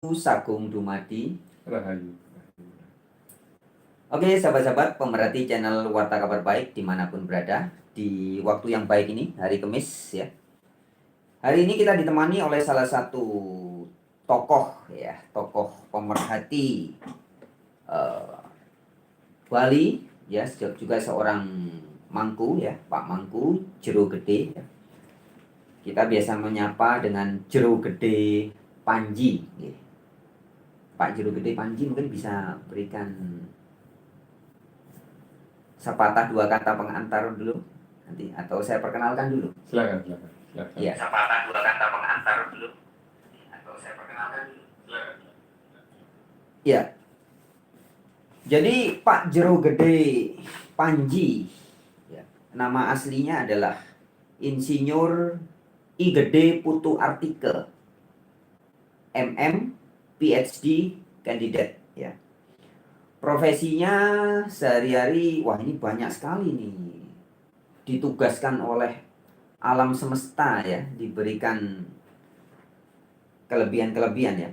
Sagung Dumadi. Rahayu. Oke, sahabat-sahabat pemerhati channel Warta Kabar Baik dimanapun berada di waktu yang baik ini, hari Kamis ya. Hari ini kita ditemani oleh salah satu tokoh ya, tokoh pemerhati Bali ya, juga seorang Mangku ya, Pak Mangku Jero Gede ya. Kita biasa menyapa dengan Jero Gede Panji ya. Pak Jero Gede Panji mungkin bisa berikan sepatah dua kata pengantar dulu nanti, atau saya perkenalkan dulu. Silakan. Iya. Sepatah dua kata pengantar dulu atau saya perkenalkan dulu. Silakan. Iya. Jadi Pak Jero Gede Panji ya, nama aslinya adalah Insinyur I Gede Putu Artike MM PhD kandidat ya. Profesinya sehari-hari, wah ini banyak sekali nih, ditugaskan oleh alam semesta ya, diberikan kelebihan-kelebihan ya.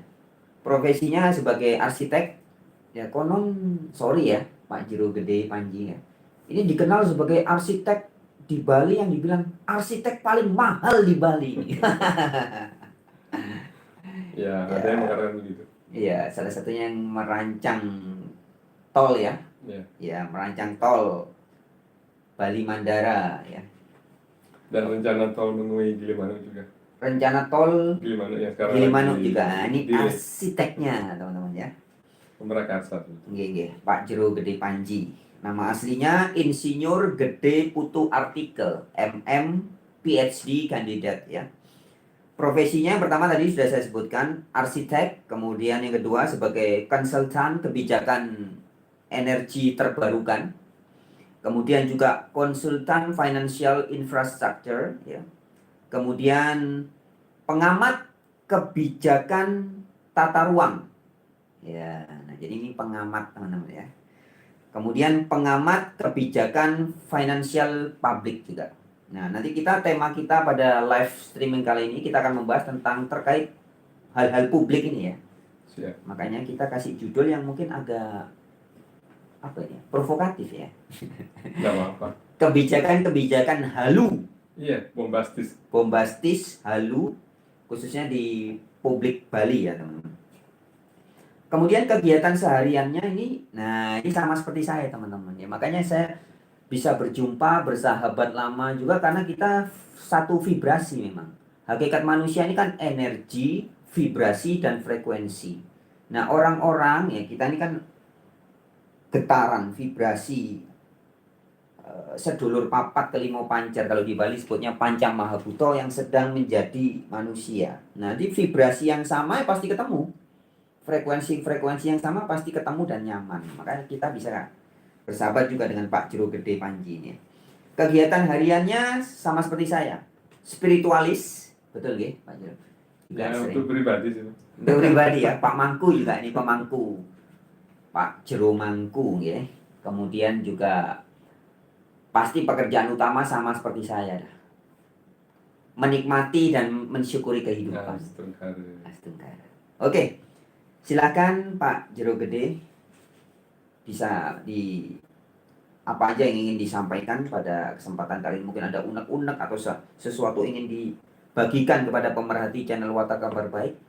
Profesinya sebagai arsitek ya, konon sorry ya Pak Jero Gede Panji ya, ini dikenal sebagai arsitek di Bali yang dibilang arsitek paling mahal di Bali. Ya, ada yang mengatakan begitu. Iya, salah satunya yang merancang tol ya. Ya, merancang tol Bali Mandara ya. Dan rencana tol Mengui Gilimanuk juga. Rencana tol Gilimanuk yang sekarang Gilimanuk juga. Ini arsiteknya teman-teman ya. Pemerakarsa. Pak Jero Gede Panji. Nama aslinya Insinyur Gede Putu Artike MM PhD kandidat ya. Profesinya yang pertama tadi sudah saya sebutkan, arsitek. Kemudian yang kedua sebagai konsultan kebijakan energi terbarukan. Kemudian juga konsultan financial infrastructure ya. Kemudian pengamat kebijakan tata ruang. Ya, nah jadi ini pengamat teman-teman ya. Kemudian pengamat kebijakan financial public juga. Nah, nanti tema kita pada live streaming kali ini kita akan membahas tentang terkait hal-hal publik ini ya. Siap. Makanya kita kasih judul yang mungkin agak provokatif ya. Nggak apa-apa. Kebijakan-kebijakan halu. Iya, bombastis, halu, khususnya di publik Bali ya teman-teman. Kemudian kegiatan sehariannya ini, nah ini sama seperti saya teman-teman ya. Makanya saya bisa berjumpa, bersahabat lama juga karena kita satu vibrasi memang. Hakikat manusia ini kan energi, vibrasi, dan frekuensi. Nah orang-orang ya, kita ini kan getaran, vibrasi, sedulur papat kelima pancar, kalau di Bali sebutnya Panca Mahabuto yang sedang menjadi manusia. Nah di vibrasi yang sama ya pasti ketemu, frekuensi yang sama pasti ketemu dan nyaman. Makanya kita bisa bersahabat juga dengan Pak Jero Gede Panji ini. Kegiatan hariannya sama seperti saya, spiritualis, betul ya Pak Jero? Ya, untuk pribadi sih. Untuk pribadi ya, Pak Mangku juga ini pemangku, Pak Jero Mangku ya. Kemudian juga pasti pekerjaan utama sama seperti saya dah, menikmati dan mensyukuri kehidupan. Astungkara. Oke, silakan Pak Jero Gede, bisa di apa aja yang ingin disampaikan pada kesempatan kali ini. Mungkin ada unek-unek atau sesuatu ingin dibagikan kepada pemerhati channel Warta Kabar Baik.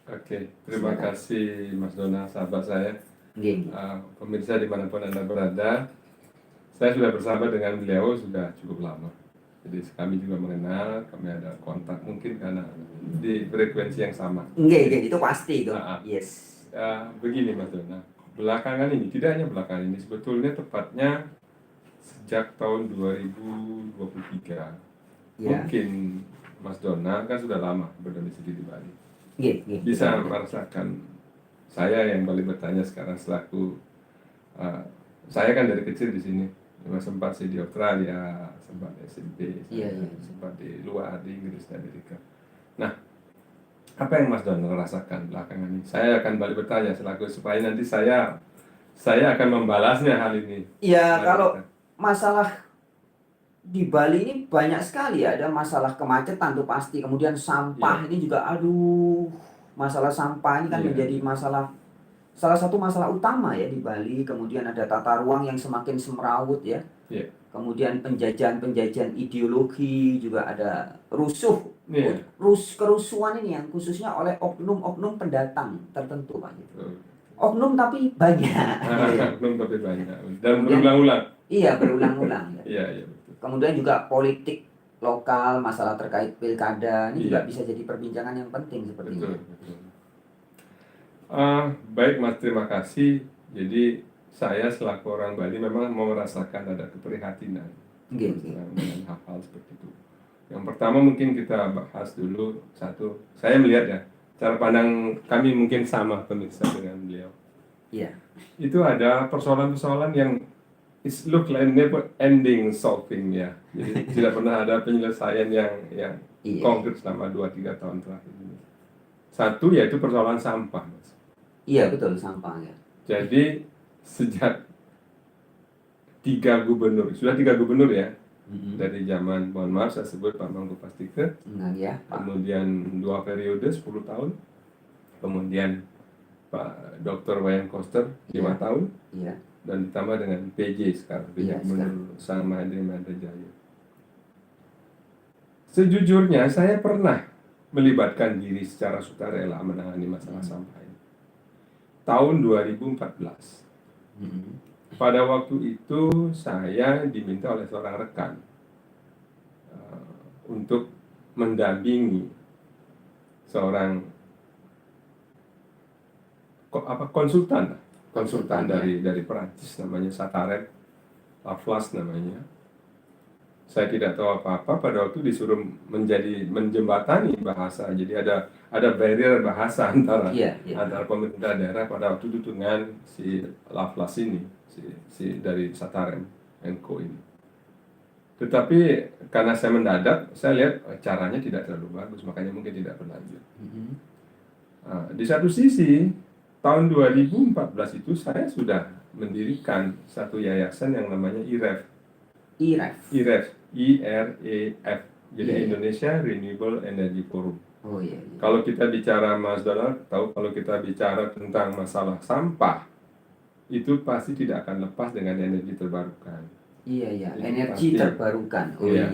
Oke, terima kasih Mas Dona, sahabat saya. Pemirsa dimanapun Anda berada, saya sudah bersahabat dengan beliau sudah cukup lama. Jadi kami juga mengenal, kami ada kontak mungkin karena di frekuensi yang sama. Itu pasti itu. Yes. Begini Mas Dona, belakangan ini, tidak hanya belakangan ini, sebetulnya tepatnya sejak tahun 2023. Mungkin Mas Dona kan sudah lama berdomisili di Bali. Bisa merasakan, saya yang Bali bertanya sekarang selaku, saya kan dari kecil di sini. Sempat sih di Australia, sempat di SMP, sempat di luar, di Inggris dan Amerika. Nah, apa yang Mas Don rasakan belakangan ini? Saya akan balik bertanya selaku supaya nanti saya akan membalasnya hal ini. Iya, kalau masalah di Bali ini banyak sekali ya, ada masalah kemacetan tuh pasti, kemudian sampah ini juga, aduh, masalah sampah ini kan Iya. menjadi salah satu masalah utama ya di Bali. Kemudian ada tata ruang yang semakin semrawut ya. Iya. Kemudian penjajahan ideologi, juga ada Iya. kerusuhan ini yang khususnya oleh oknum-oknum pendatang tertentu Pak gitu. Betul. Oknum tapi banyak. gitu ya. Oknum tapi banyak dan Kemudian- berulang-ulang. Iya, berulang-ulang ya. Iya, iya betul. Kemudian juga politik lokal, masalah terkait pilkada ini juga Iya. bisa jadi perbincangan yang penting sepertinya. Betul, betul. Baik Mas, terima kasih. Jadi saya selaku orang Bali memang mau merasakan ada keprihatinan Oke. dengan hal-hal seperti itu. Yang pertama mungkin kita bahas dulu satu. Saya melihat ya, cara pandang kami mungkin sama pemirsa dengan beliau. Iya. Itu ada persoalan-persoalan yang it look like never ending solving ya. Jadi tidak pernah ada penyelesaian yang Iya. konkret selama 2-3 tahun terakhir ini. Satu yaitu persoalan sampah, Mas. Iya, betul, sampah ya. Jadi sejak 3 gubernur, sudah 3 gubernur ya, dari zaman, mohon maaf saya sebut Pak Mangku Pastike, Nah, ya, Pak. kemudian 2 periode 10 tahun, kemudian Pak Dr. Wayan Koster 5 tahun, Iya. dan ditambah dengan PJ sekarang, PJ Iya, Gubernur Sang Mahendra Jaya. Sejujurnya saya pernah melibatkan diri secara sukarela menangani masalah sampah ini. Tahun 2014. Pada waktu itu saya diminta oleh seorang rekan untuk mendampingi seorang konsultan dari Perancis, namanya Sataret Laflas namanya. Saya tidak tahu apa-apa, pada waktu disuruh menjembatani bahasa. Jadi ada barrier bahasa antara pemerintah daerah pada waktu itu dengan si Laflas ini, si dari Satarem Co ini. Tetapi karena saya mendadak, saya lihat caranya tidak terlalu bagus, makanya mungkin tidak berlanjut. Di satu sisi, tahun 2014 itu saya sudah mendirikan satu yayasan yang namanya IREF. IREF. Jadi Indonesia Renewable Energy Forum. Oh iya. Kalau kita bicara, Mas Donald tahu, kalau kita bicara tentang masalah sampah, itu pasti tidak akan lepas dengan energi terbarukan. Iya, energi terbarukan. Oh iya.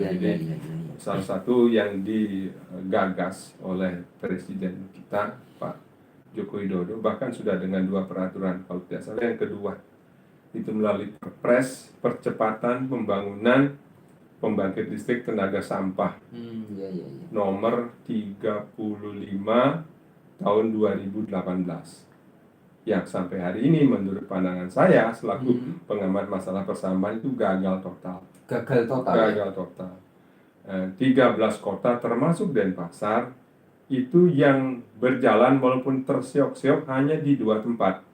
Salah satu yang digagas oleh Presiden kita, Pak Joko Widodo, bahkan sudah dengan 2 peraturan, kalau tidak salah yang kedua, itu melalui Perpres percepatan pembangunan pembangkit listrik tenaga sampah nomor 35 tahun 2018 yang sampai hari ini menurut pandangan saya selaku pengamat masalah persampahan itu gagal total. 13 kota termasuk Denpasar itu yang berjalan walaupun terseok-seok hanya di 2 tempat.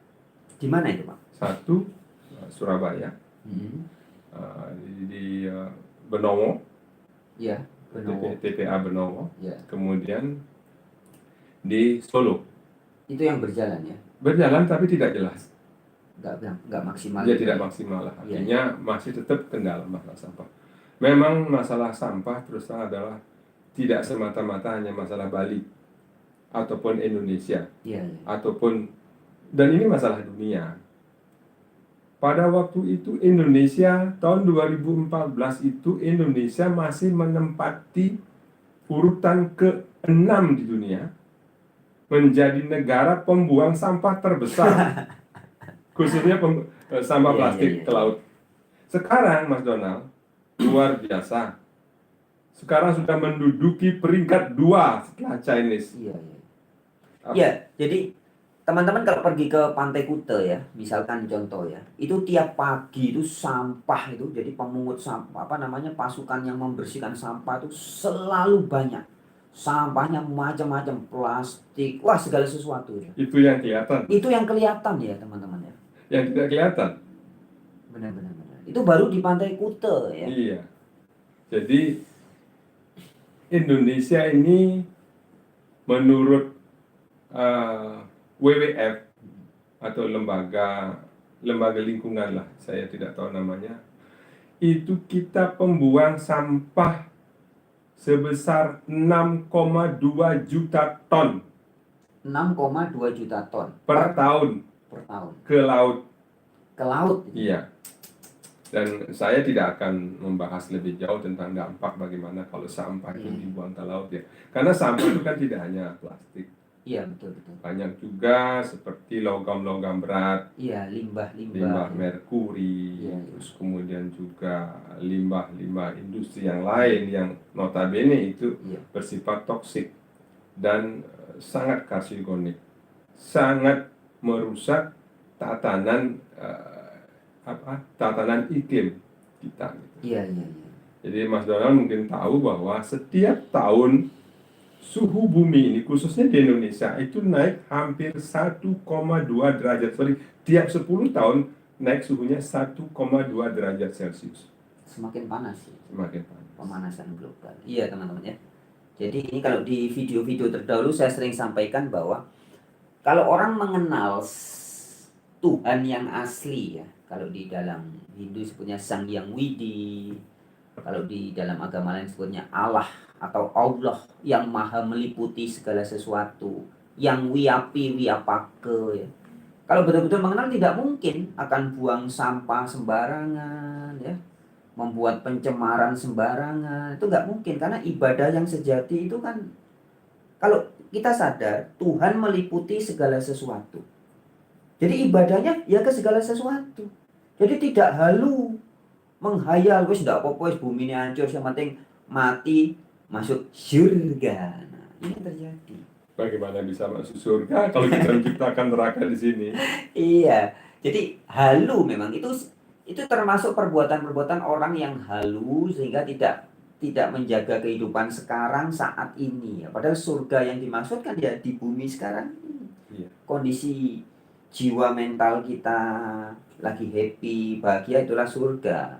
Di mana itu, Pak? Satu Surabaya, di Benowo, TPA Benowo, kemudian di Solo. Itu yang berjalan ya? Berjalan tapi tidak jelas. Nggak maksimal. Dia tidak maksimal lah. Artinya masih tetap kendala masalah sampah. Memang masalah sampah terus terang adalah tidak semata-mata hanya masalah Bali ataupun Indonesia, dan ini masalah dunia. Pada waktu itu Indonesia tahun 2014 itu Indonesia masih menempati urutan ke-6 di dunia menjadi negara pembuang sampah terbesar, khususnya sampah plastik ke laut. Sekarang Mas Donald, luar biasa. Sekarang sudah menduduki peringkat 2 setelah Chinese. Iya, jadi teman-teman kalau pergi ke Pantai Kute ya, misalkan contoh ya, itu tiap pagi itu sampah itu, jadi pemungut sampah, pasukan yang membersihkan sampah itu selalu banyak. Sampahnya macam-macam, plastik, wah segala sesuatu ya. Itu yang kelihatan. Itu yang kelihatan ya teman-teman ya. Yang tidak kelihatan. Benar. Itu baru di Pantai Kute ya. Iya. Jadi Indonesia ini menurut WWF atau lembaga lingkungan lah, saya tidak tahu namanya, itu kita pembuang sampah sebesar 6,2 juta ton 6,2 juta ton per tahun per tahun ke laut. ke laut. Iya. Dan saya tidak akan membahas lebih jauh tentang dampak bagaimana kalau sampah itu dibuang ke laut ya. Karena sampah itu kan tidak hanya plastik. Iya, betul. Banyak juga seperti logam-logam berat, Iya, limbah limbah. merkuri, Iya. terus kemudian juga limbah-limbah industri yang lain yang notabene itu Iya. bersifat toksik dan sangat karsinogenik, sangat merusak tatanan tatanan iklim kita. Iya. Jadi Mas Donald mungkin tahu bahwa setiap tahun suhu bumi ini khususnya di Indonesia itu naik hampir 1,2 derajat. Tiap 10 tahun naik suhunya 1,2 derajat Celcius. Semakin panas. Semakin panas. Pemanasan global. Iya, teman-teman ya. Jadi ini kalau di video-video terdahulu saya sering sampaikan bahwa kalau orang mengenal Tuhan yang asli ya, kalau di dalam Hindu sebutnya Sang Hyang Widi, kalau di dalam agama lain sebutnya Allah atau Allah yang maha meliputi segala sesuatu, yang wiapi wiapake ya. Kalau betul-betul mengenal, tidak mungkin akan buang sampah sembarangan ya, membuat pencemaran sembarangan. Itu nggak mungkin, karena ibadah yang sejati itu kan, kalau kita sadar Tuhan meliputi segala sesuatu, jadi ibadahnya ya ke segala sesuatu. Jadi tidak halu menghayal, wis ndak apa-apa, wis bumi ini hancur, yang penting mati masuk surga. Nah, ini terjadi. Bagaimana bisa masuk surga kalau kita menciptakan neraka di sini? Iya, jadi halu memang itu termasuk perbuatan-perbuatan orang yang halu, sehingga tidak menjaga kehidupan sekarang saat ini ya. Padahal surga yang dimaksudkan ya di bumi sekarang. Iya. Kondisi jiwa mental kita lagi happy, bahagia, itulah surga.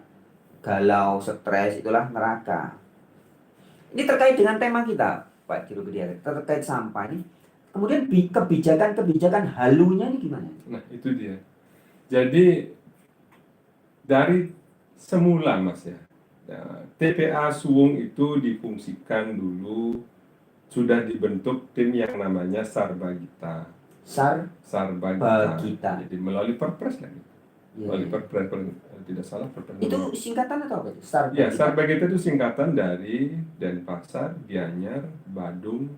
Galau, stres, itulah neraka. Ini terkait dengan tema kita, Pak Juru Bicara, terkait sampah ini. Kemudian kebijakan halunya ini gimana? Nah, itu dia. Jadi dari semula Mas ya, TPA Suwung itu difungsikan dulu, sudah dibentuk tim yang namanya Sarbagita. Sarbagita. Jadi melalui Perpres lagi. Melalui Perpres, tidak salah Perpres. Itu singkatan atau apa itu? Sarbagita. Ya, Sarbagita itu singkatan dari Denpasar, Gianyar, Badung,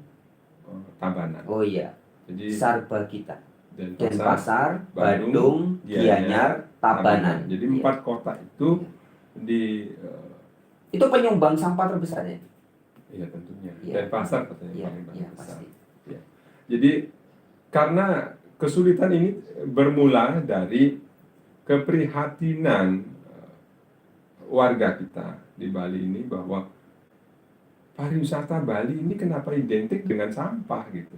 Tabanan. Oh iya. Jadi Sarbagita. Denpasar, Badung, Gianyar, Tabanan. Jadi 4 kota itu itu penyumbang sampah terbesar ya? Iya tentunya. Iya. Denpasar katanya paling besar. Pasti. Ya. Jadi karena kesulitan ini bermula dari keprihatinan warga kita di Bali ini, bahwa pariwisata Bali ini kenapa identik dengan sampah gitu.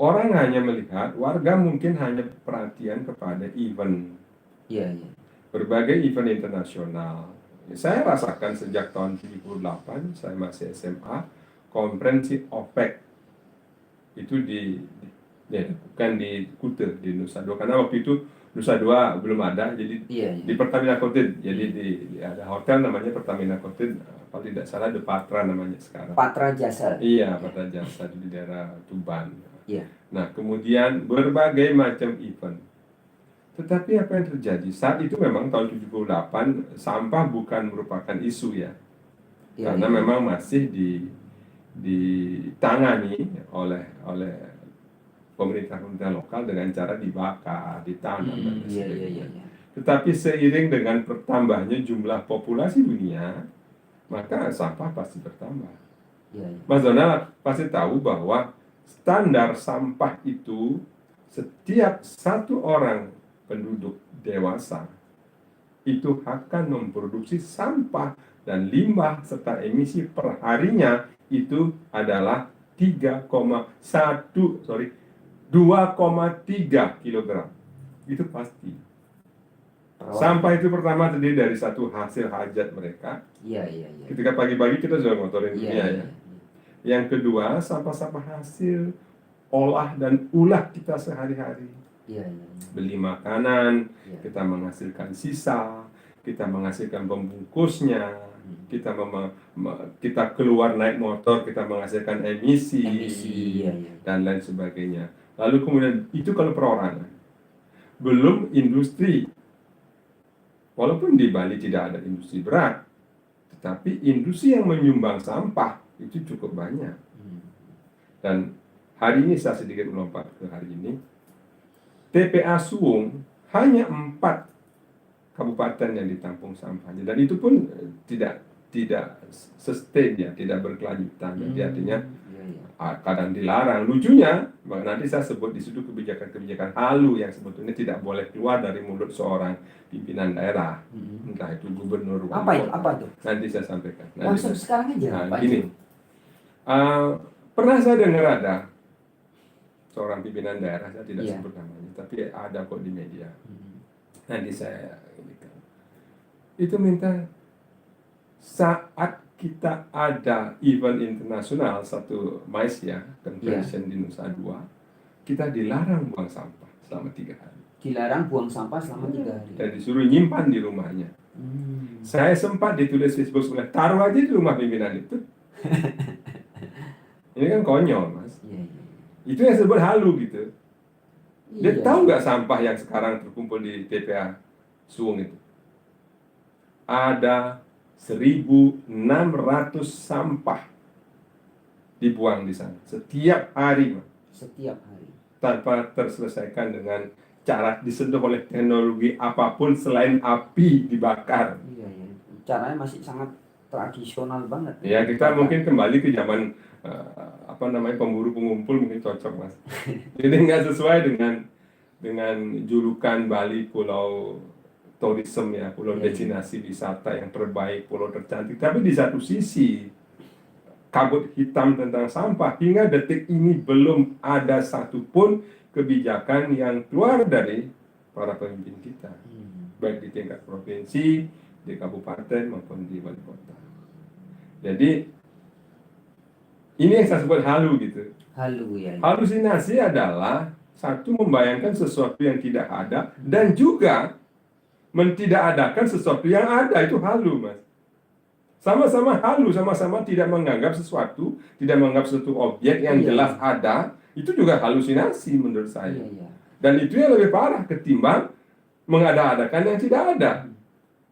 Orang hanya melihat, warga mungkin hanya perhatian kepada event. Iya. Berbagai event internasional. Saya rasakan sejak tahun 78, saya masih SMA, konferensi OPEC itu bukan di Kuta, di Nusa Dua, karena waktu itu Nusa Dua belum ada, jadi di Pertamina Kotin, jadi ada hotel namanya Pertamina Kotin, kalau tidak salah The Patra namanya sekarang. Patra Jasa. Iya, Patra Jasa di daerah Tuban. Iya. Nah, kemudian berbagai macam event. Tetapi apa yang terjadi saat itu, memang tahun 78 sampah bukan merupakan isu ya, karena memang masih ditangani oleh pemerintah lokal dengan cara dibakar, ditanam dan sebagainya. Tetapi seiring dengan bertambahnya jumlah populasi dunia, maka sampah pasti bertambah. Mas Donald pasti tahu bahwa standar sampah itu, setiap 1 orang penduduk dewasa itu akan memproduksi sampah dan limbah serta emisi per harinya itu adalah 2,3 kg. Itu pasti. Sampah itu pertama terdiri dari satu hasil hajat mereka. Iya. Ketika pagi-pagi kita sudah ngotorin dunia ya. Yang kedua, sampah-sampah hasil olah dan ulah kita sehari-hari. Beli makanan, kita menghasilkan sisa, kita menghasilkan pembungkusnya, Kita keluar naik motor, kita menghasilkan emisi, Iya. dan lain sebagainya. Lalu kemudian itu kalau perorangan, belum industri. Walaupun di Bali tidak ada industri berat, tetapi industri yang menyumbang sampah itu cukup banyak. Dan hari ini saya sedikit melompat ke hari ini, TPA Suwung hanya 4 kabupaten yang ditampung sampahnya, dan itu pun tidak sustain ya, tidak berkelanjutan. Jadi artinya kadang dilarang. Lucunya, nanti saya sebut di situ kebijakan-kebijakan halu yang sebetulnya tidak boleh keluar dari mulut seorang pimpinan daerah, entah itu gubernur, wali kota. Apa itu? Nanti saya sampaikan. Langsung sekarang aja. Nah, gini, pernah saya dengar ada seorang pimpinan daerah, saya tidak sebut namanya, tapi ada kok di media. Nanti saya itu minta saat kita ada event internasional, satu MICE convention di Nusa Dua, kita dilarang buang sampah selama 3 hari. Dilarang buang sampah selama 3 hari. Dan disuruh nyimpan di rumahnya. Saya sempat ditulis Facebook sebelah, taruh aja di rumah pimpinan itu. Ini kan konyol, Mas. Itu yang disebut halu gitu. Dia tahu nggak sampah yang sekarang terkumpul di TPA Suwung itu? Ada 1.600 sampah dibuang di sana setiap hari, Mas. Setiap hari. Tanpa terselesaikan dengan cara disentuh oleh teknologi apapun selain api dibakar. Iya. Caranya masih sangat tradisional banget. Ya, kita mungkin kembali ke zaman pemburu pengumpul mungkin cocok, Mas. Jadi nggak sesuai dengan julukan Bali pulau tourism ya, pulau destinasi wisata yang terbaik, pulau tercantik. Tapi di satu sisi kabut hitam tentang sampah, hingga detik ini belum ada satupun kebijakan yang keluar dari para pemimpin kita, baik di tingkat provinsi, di kabupaten maupun di wali kota. Jadi ini yang saya sebut halu gitu. Halu ya. Halusinasi adalah satu, membayangkan sesuatu yang tidak ada, dan juga mentidakadakan sesuatu yang ada. Itu halu, Mas. Sama-sama halu, sama-sama tidak menganggap sesuatu, tidak menganggap suatu objek yang jelas ada. Itu juga halusinasi menurut saya. Dan itu yang lebih parah ketimbang mengada-adakan yang tidak ada.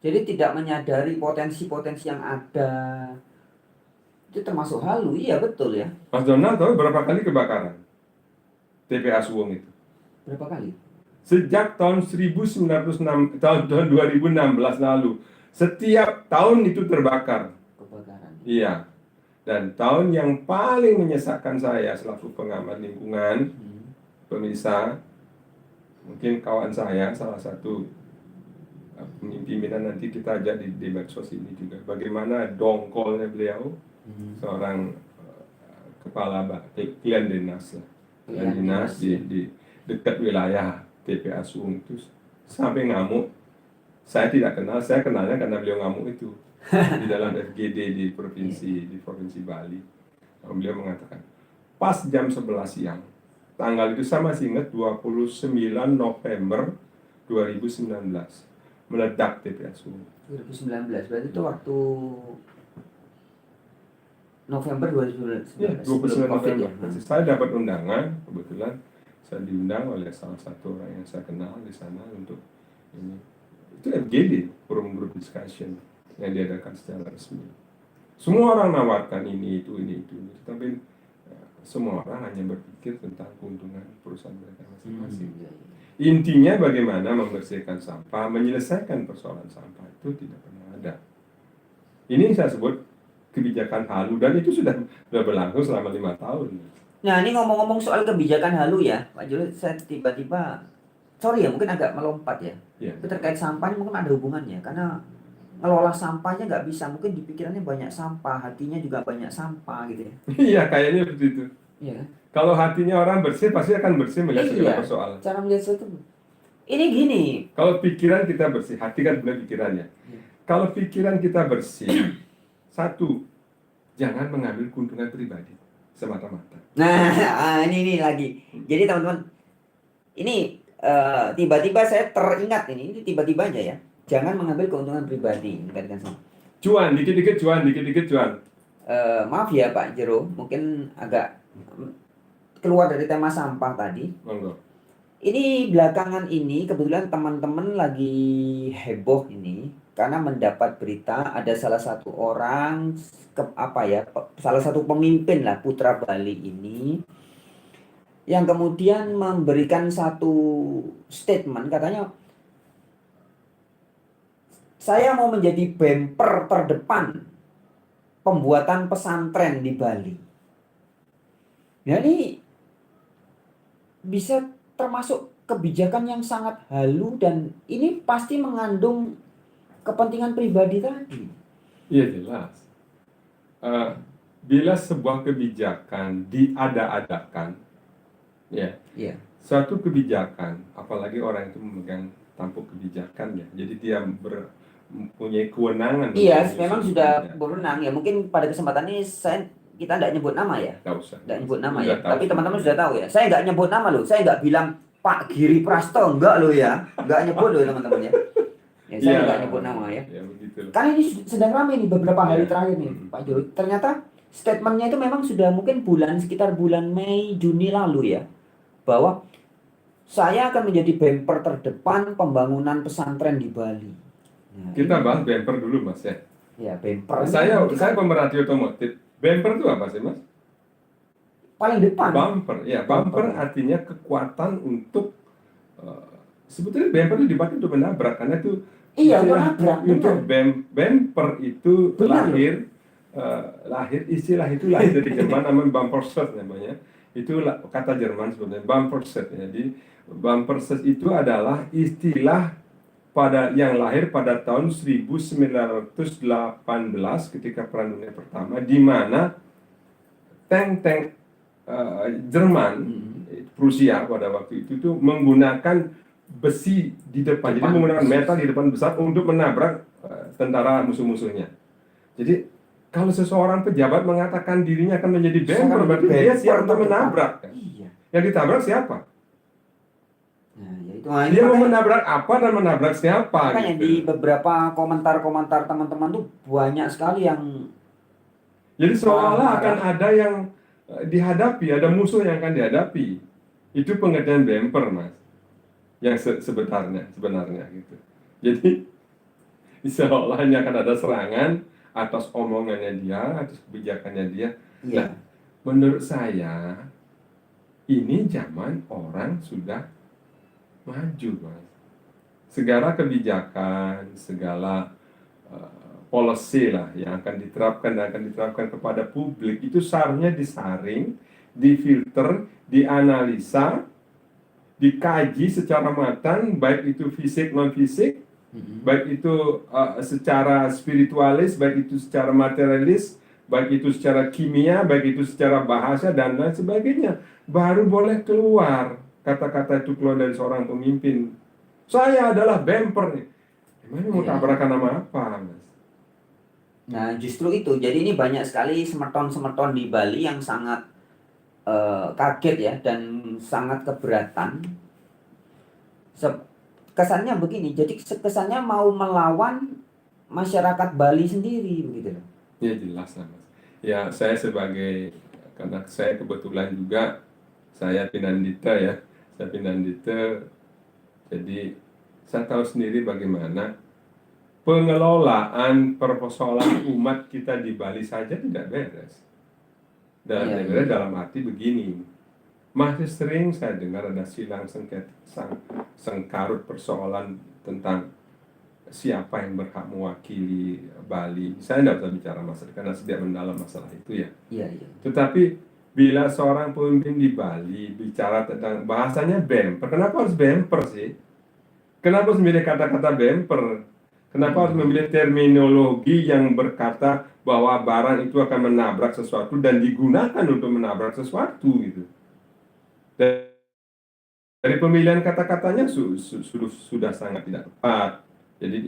Jadi tidak menyadari potensi-potensi yang ada. Itu termasuk halu. Iya, betul ya. Mas Donald tahu berapa kali kebakaran TPA Suwung itu? Berapa kali? Sejak tahun 2016 lalu, setiap tahun itu terbakar. Kebakaran. Iya. Dan tahun yang paling menyesakkan saya selaku pengamat lingkungan, pemirsa, mungkin kawan saya, salah satu pimpinan, nanti kita ajak di medsos ini juga, bagaimana dongkolnya beliau, seorang kepala klien dinas di dekat wilayah TPA Suwung itu, sampai ngamuk. Saya tidak kenal, saya kenalnya karena beliau ngamuk itu di dalam FGD di provinsi Bali. Beliau mengatakan, pas jam 11 siang, tanggal itu saya masih ingat, 29 November 2019, meledak TPA Suwung. 2019, berarti itu waktu November 2019. Ya, 29 November. Ya? Saya dapat undangan, kebetulan saya diundang oleh salah satu orang yang saya kenal di sana untuk ini. Itu FGD, Forum Group Discussion, yang diadakan secara resmi. Semua orang nawarkan ini, itu. Tapi semua orang hanya berpikir tentang keuntungan perusahaan mereka masing-masing. Intinya bagaimana membersihkan sampah, menyelesaikan persoalan sampah, itu tidak pernah ada. Ini saya sebut kebijakan halu, dan itu sudah berlangsung selama 5 tahun. Nah, ini ngomong-ngomong soal kebijakan halu ya, Pak Julius, saya tiba-tiba, sorry ya, mungkin agak melompat ya. Itu terkait sampah, mungkin ada hubungannya, karena ngelola sampahnya nggak bisa, mungkin di pikirannya banyak sampah, hatinya juga banyak sampah gitu ya. Iya, kayaknya seperti itu. Iya. Kalau hatinya orang bersih, pasti akan bersih melihat segala persoalan. Cara melihat sesuatu. Ini gini. Kalau pikiran kita bersih, hati kan benar pikirannya. Kalau pikiran kita bersih, satu, jangan mengambil keuntungan pribadi semata-mata. Nah, ini lagi. Jadi teman-teman, ini tiba-tiba saya teringat ini tiba-tiba aja ya. Jangan mengambil keuntungan pribadi. Cuan, dikit-dikit cuan, dikit-dikit cuan. Maaf ya Pak Jero, mungkin agak keluar dari tema sampah tadi. Monggo. Ini belakangan ini kebetulan teman-teman lagi heboh ini karena mendapat berita ada salah satu orang salah satu pemimpin lah Putra Bali ini yang kemudian memberikan satu statement katanya saya mau menjadi bemper terdepan pembuatan pesantren di Bali. Nah ini bisa termasuk kebijakan yang sangat halu dan ini pasti mengandung kepentingan pribadi tadi. Iya jelas. Bila sebuah kebijakan diada-adakan, ya, suatu kebijakan, apalagi orang itu memegang tampuk kebijakan ya, jadi dia mempunyai kewenangan. Iya, memang sudah berwenang ya. Mungkin pada kesempatan ini kita tidak nyebut nama ya. Nggak usah. Tidak nyebut nama ya. Tapi teman-teman sudah tahu ya. Saya nggak nyebut nama loh. Saya nggak bilang Pak Giri Prasto, enggak loh ya. Nggak nyebut loh teman-teman ya. Ya, saya nggak nyebut nama ya. Ya begitu. Karena ini sedang ramai nih beberapa hari terakhir nih Pak Jero. Ternyata statementnya itu memang sudah mungkin sekitar bulan Mei Juni lalu ya. Bahwa saya akan menjadi bemper terdepan pembangunan pesantren di Bali. Nah, kita bahas bumper dulu Mas ya. Ya, bumper. Saya pemerhati otomotif. Bumper itu apa sih Mas? Paling depan. Bumper, ya bumper artinya kekuatan untuk sebetulnya bumper itu dipakai untuk menabrak karena itu. Iya, menabrak. Untuk bumper itu lahir istilah itu lahir dari Jerman namanya bumper set namanya. Itu kata Jerman sebenarnya bumper set. Jadi bumper set itu adalah istilah yang lahir pada tahun 1918 ketika Perang Dunia Pertama, di mana tank Jerman, Prusia pada waktu itu tuh menggunakan besi di depan, jadi menggunakan metal di depan besar untuk menabrak tentara musuh-musuhnya. Jadi kalau seseorang pejabat mengatakan dirinya akan menjadi bumper, berarti dia siap untuk menabrak. Iya. Yang ditabrak siapa? Nah, dia mau menabrak apa dan menabrak siapa? Makanya gitu. Di beberapa komentar-komentar teman-teman tuh banyak sekali yang jadi seolah akan ada yang dihadapi, ada musuh yang akan dihadapi. Itu pengertian bumper, Mas. Yang sebenarnya gitu. Jadi seolah akan ada serangan atas omongannya dia, atas kebijakannya dia. Iya. Nah, menurut saya ini zaman orang sudah maju, Mas. Segala kebijakan, segala policy lah yang akan diterapkan kepada publik itu seharusnya disaring, difilter, dianalisa, dikaji secara matang, baik itu fisik non fisik, baik itu secara spiritualis, baik itu secara materialis, baik itu secara kimia, baik itu secara bahasa dan lain sebagainya. Baru boleh keluar kata-kata itu keluar dari seorang pemimpin. Saya adalah bumper nih. Gimana mau tabrakan nama apa, Mas? Nah, justru itu. Jadi ini banyak sekali semeton-semeton di Bali yang sangat kaget ya dan sangat keberatan. Kesannya begini. Jadi kesannya mau melawan masyarakat Bali sendiri begitu loh. Ya jelas lah, Mas. Ya saya karena saya kebetulan juga saya Pinandita ya. Saya Pinandita. Jadi saya tahu sendiri bagaimana pengelolaan persoalan umat kita di Bali saja tidak beres. Dan beres dalam arti begini, masih sering saya dengar ada silang sengkarut persoalan tentang siapa yang berhak mewakili Bali. Saya tidak bisa bicara masalah karena tidak mendalam masalah itu ya. Iya. Tetapi bila seorang pemimpin di Bali bicara tentang bahasanya bumper, kenapa harus bumper sih? Kenapa harus memilih kata-kata bumper? Kenapa harus memilih terminologi yang berkata bahwa barang itu akan menabrak sesuatu dan digunakan untuk menabrak sesuatu gitu? Dari pemilihan kata-katanya sudah sangat tidak tepat. Jadi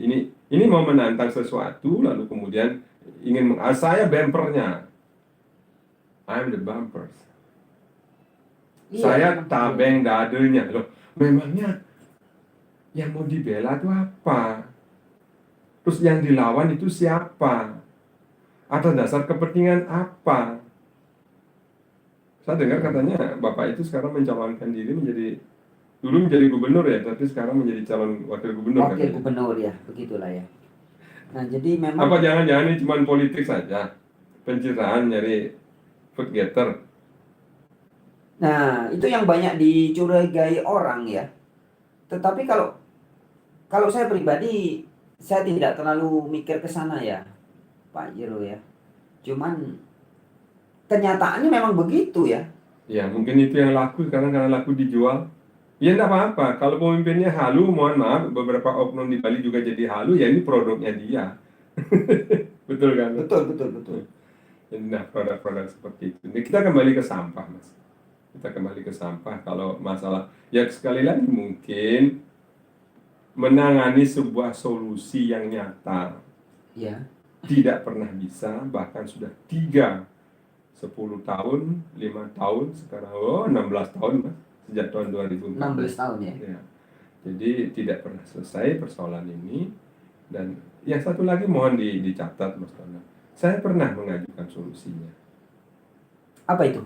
ini mau menantang sesuatu lalu kemudian ingin saya bumpernya. I'm the bumpers. Saya tabeng dadanya. Loh, memangnya yang mau dibela itu apa? Terus yang dilawan itu siapa? Atas dasar kepentingan apa? Saya dengar katanya Bapak itu sekarang mencalonkan diri dulu menjadi gubernur ya, tapi sekarang menjadi calon wakil gubernur Wakil katanya. gubernur ya, begitulah ya. Nah, jadi memang Apa jangan-jangan ini cuma politik saja? Pencitraan nyari vote getter. nah, itu yang banyak dicurigai orang ya. Tetapi kalau saya pribadi, saya tidak terlalu mikir ke sana ya, Pak Jero ya. Cuman kenyataannya memang begitu ya. Ya, mungkin itu yang laku sekarang karena laku dijual. Ya enggak apa-apa, kalau pemimpinnya halu, mohon maaf, beberapa oknum di Bali juga jadi halu, ya ini produknya dia. Betul kan? Betul. Nah, produk-produk seperti itu. Ini kita kembali ke sampah, Mas. Kita kembali ke sampah. Kalau masalah, ya sekali lagi mungkin menangani sebuah solusi yang nyata Ya. tidak pernah bisa, bahkan sudah 10 tahun, 5 tahun, sekarang 16 tahun, Mas, sejak tahun 2014. 16 tahun ya. Ya. Jadi tidak pernah selesai persoalan ini. Dan yang satu lagi mohon dicatat, Mas Tona. Saya pernah mengajukan solusinya. Apa itu?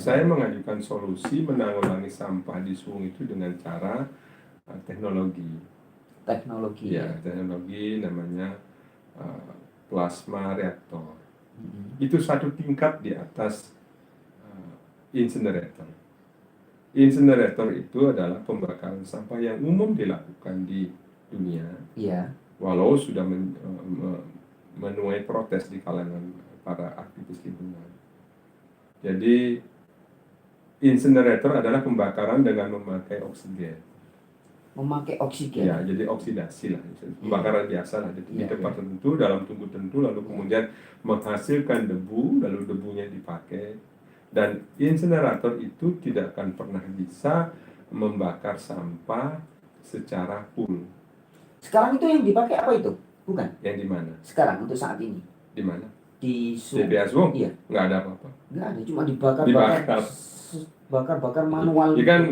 Saya mengajukan solusi menanggulangi sampah di sungai itu dengan cara teknologi. Teknologi Ya, teknologi namanya plasma reaktor. Mm-hmm. Itu satu tingkat di atas incinerator. Incinerator itu adalah pembakaran sampah yang umum dilakukan di dunia. Iya. Walau sudah menuai protes di kalangan para aktivis lingkungan. Jadi incinerator adalah pembakaran dengan memakai oksigen. Memakai oksigen. Ya, jadi oksidasi lah, pembakaran biasa lah, di tempat tertentu, dalam tungku tertentu, lalu kemudian menghasilkan debu, lalu debunya dipakai. Dan incinerator itu tidak akan pernah bisa membakar sampah secara full. Sekarang itu yang dipakai apa itu? Bukan? Yang di mana? Sekarang untuk saat ini. Di mana? Di TPA Sungai? Iya. Nggak ada apa-apa. Nggak ada, cuma dibakar manual. Ya kan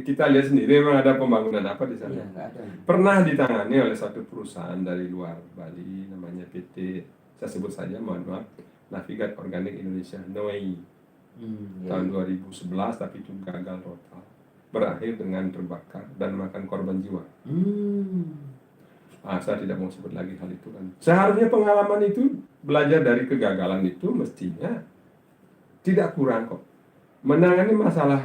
kita lihat sendiri memang ada pembangunan apa di sana. Iya, nggak ada. Pernah ditangani oleh satu perusahaan dari luar Bali, namanya PT, saya sebut saja, mohon maaf, Navigat Organik Indonesia, NOI. Tahun 2011, tapi itu gagal total. Berakhir dengan terbakar dan makan korban jiwa. Saya tidak mau sebut lagi hal itu kan. Seharusnya pengalaman itu, belajar dari kegagalan itu mestinya tidak kurang kok. Menangani masalah,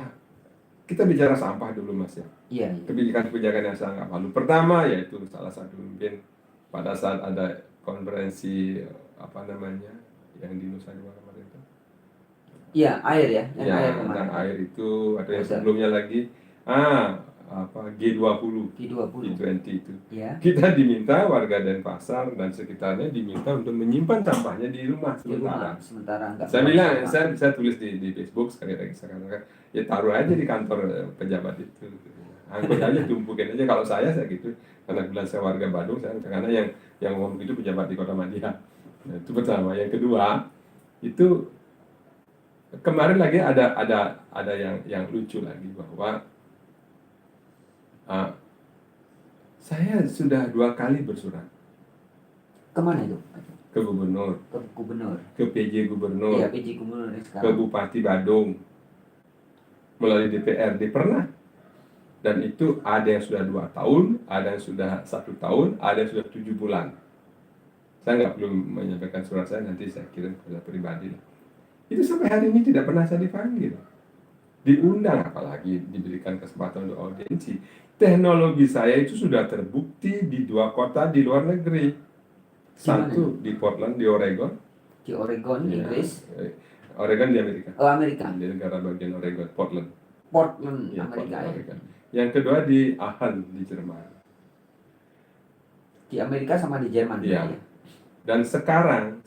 kita bicara sampah dulu, Mas ya. Iya. Kebijakan-kebijakan yang sangat lalu. Pertama yaitu salah satu mungkin pada saat ada konferensi yang di Nusa Dua kemarin itu. Iya, air ya. Air kemarin. Tentang air itu ada yang sebelumnya lagi. G20 itu. Ya. Kita diminta warga Denpasar dan sekitarnya diminta untuk menyimpan sampahnya di rumah sementara. Saya bilang, saya tulis di Facebook sekali lagi sekarang, ya taruh aja di kantor pejabat itu. Angkut aja, tumpukin aja. Kalau saya gitu, karena bilang saya warga Bandung, karena yang ngomong itu pejabat di Kota Madia. Nah, itu pertama. Yang kedua, itu kemarin lagi ada yang lucu lagi bahwa saya sudah 2 kali bersurat. Kemana itu? Ke gubernur. Ke PJ gubernur. Iya, PJ gubernur sekarang. Ke Bupati Badung. Melalui DPRD pernah. Dan itu ada yang sudah 2 tahun, ada yang sudah 1 tahun, ada yang sudah 7 bulan. Saya nggak perlu menyampaikan surat saya, nanti saya kirim ke pribadi. Itu sampai hari ini tidak pernah saya dipanggil. Diundang, apalagi diberikan kesempatan untuk audiensi. Teknologi saya itu sudah terbukti di 2 kota di luar negeri. Satu di Portland, di Oregon. Di Oregon, ya. Inggris. Oregon di Amerika. Oh, Amerika. Di negara bagian Oregon, Portland, ya, Amerika. Oregon. Yang kedua di Aachen di Jerman. Di Amerika sama di Jerman. Ya. Dan sekarang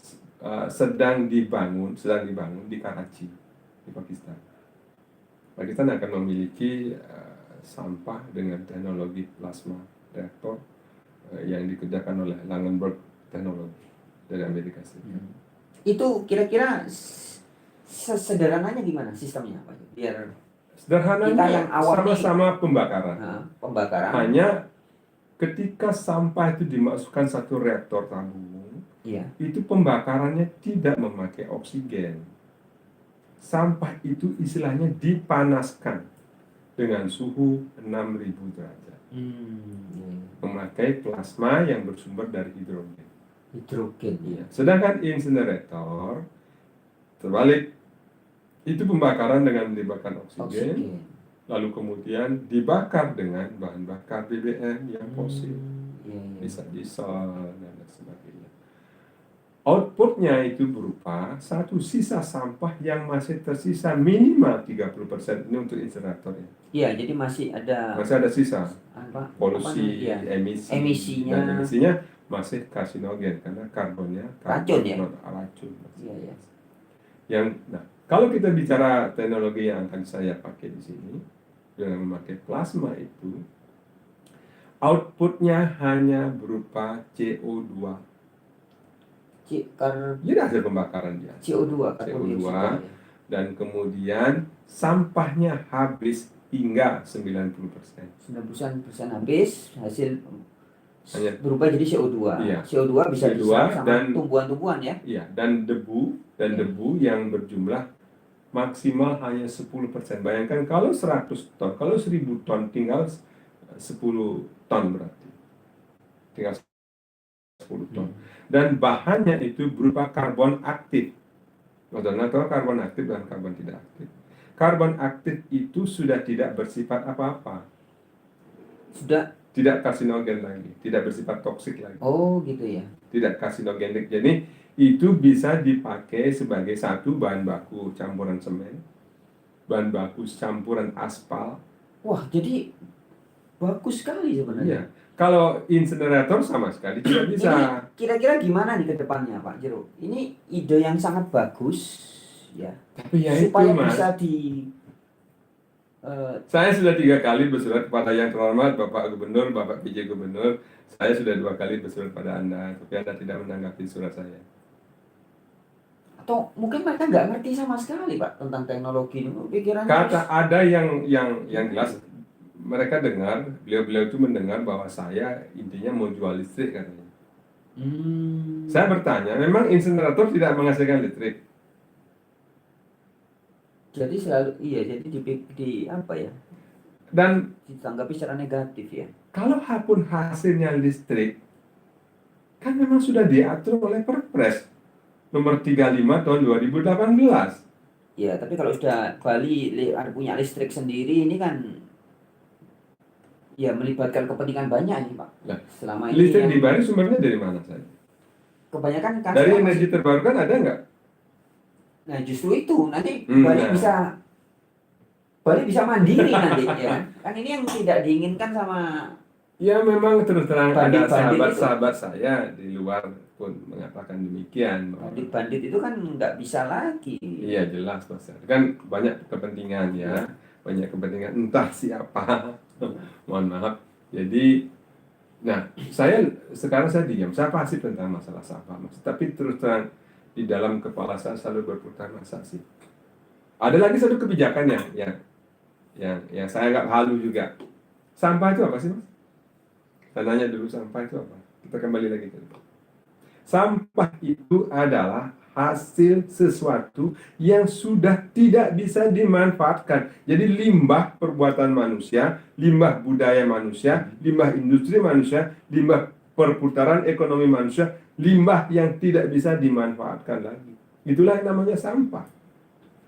sedang dibangun di Karachi, di Pakistan. Pakistan akan memiliki sampah dengan teknologi plasma reaktor yang dikerjakan oleh Langenberg Technology dari Amerika Serikat. Itu kira-kira sederhananya gimana sistemnya, Pak? Biar sederhananya sama-sama pembakaran. Pembakaran. Hanya ketika sampah itu dimasukkan satu reaktor tabung, Iya. itu pembakarannya tidak memakai oksigen. Sampah itu istilahnya dipanaskan dengan suhu 6000 derajat. Iya. Memakai plasma yang bersumber dari hidrogen. Hidrogen ya. Sedangkan insinerator terbalik, itu pembakaran dengan melibatkan oksigen, lalu kemudian dibakar dengan bahan bakar BBM yang fosil, Iya. bisa diesel dan lain sebagainya. Outputnya itu berupa satu sisa sampah yang masih tersisa minimal 30% ini untuk insineratornya. Iya, jadi masih ada sisa apa? polusi, Ya? emisinya. Dan emisinya masih karsinogen karena karbonnya Racun ya? Racun. Iya. Nah, kalau kita bicara teknologi yang akan saya pakai di sini dengan memakai plasma itu, outputnya hanya berupa CO2. Jadi hasil pembakaran dia. CO2. Dan kemudian sampahnya habis hingga 90%. 90% habis, hasil hanya berubah jadi CO2. Iya. CO2 bisa CO2 diserap sama dan tumbuhan-tumbuhan ya. Iya, dan debu yang berjumlah maksimal hanya 10%. Bayangkan kalau 100 ton, kalau 1000 ton tinggal 10 ton berarti. Tinggal 10 ton. Dan bahannya itu berupa karbon aktif. Atau karbon aktif dan karbon tidak aktif. Karbon aktif itu sudah tidak bersifat apa-apa. Sudah tidak karsinogen lagi, tidak bersifat toksik lagi. Oh, gitu ya. Tidak karsinogenik. Jadi itu bisa dipakai sebagai satu bahan baku campuran semen, bahan baku campuran aspal. Wah, jadi bagus sekali sebenarnya. Iya. Kalau insinerator sama sekali tidak bisa. Ini kira-kira gimana nih ke depannya, Pak Jero? Ini ide yang sangat bagus ya. Tapi ya supaya itu, Mas, bisa saya sudah 3 kali bersurat kepada yang terhormat Bapak Gubernur, Bapak PJ Gubernur. Saya sudah 2 kali bersurat pada Anda, tapi Anda tidak menanggapi surat saya. Atau mungkin mereka nggak ngerti sama sekali, Pak, tentang teknologi ini. Pikirannya Kata ada yang jelas, mereka dengar, beliau itu mendengar bahwa saya intinya mau jual listrik katanya. Saya bertanya, memang insinerator tidak menghasilkan listrik? Jadi selalu jadi di apa ya? Dan ditanggapi secara negatif ya. Kalau pun hasilnya listrik, kan memang sudah diatur oleh Perpres nomor 35 tahun 2018. Ya, tapi kalau sudah Bali punya listrik sendiri, ini kan ya melibatkan kepentingan banyak nih, Pak. Nah, selama ini listrik di Bali sumbernya dari mana saja? Kebanyakan kan dari energi terbarukan ada nggak? Nah, justru itu nanti Bali bisa mandiri nanti ya. Kan ini yang tidak diinginkan sama. Ya memang terus terang ada sahabat-sahabat itu. saya di luar pun mengatakan demikian. Bandit itu kan nggak bisa lagi. Iya jelas Mas. Kan banyak kepentingan ya. Banyak kepentingan entah siapa. Mohon maaf. Jadi, nah sekarang saya diam. Saya pasti tentang masalah sampah Mas. Tapi terus terang di dalam kepala saya selalu berputar masa sih. Ada lagi satu kebijakan yang saya nggak halu juga. Sampah itu apa sih Mas? Saya nanya dulu, sampah itu apa? Kita kembali lagi ke itu. Sampah itu adalah hasil sesuatu yang sudah tidak bisa dimanfaatkan. Jadi limbah perbuatan manusia, limbah budaya manusia, limbah industri manusia, limbah perputaran ekonomi manusia, limbah yang tidak bisa dimanfaatkan lagi. Itulah yang namanya sampah.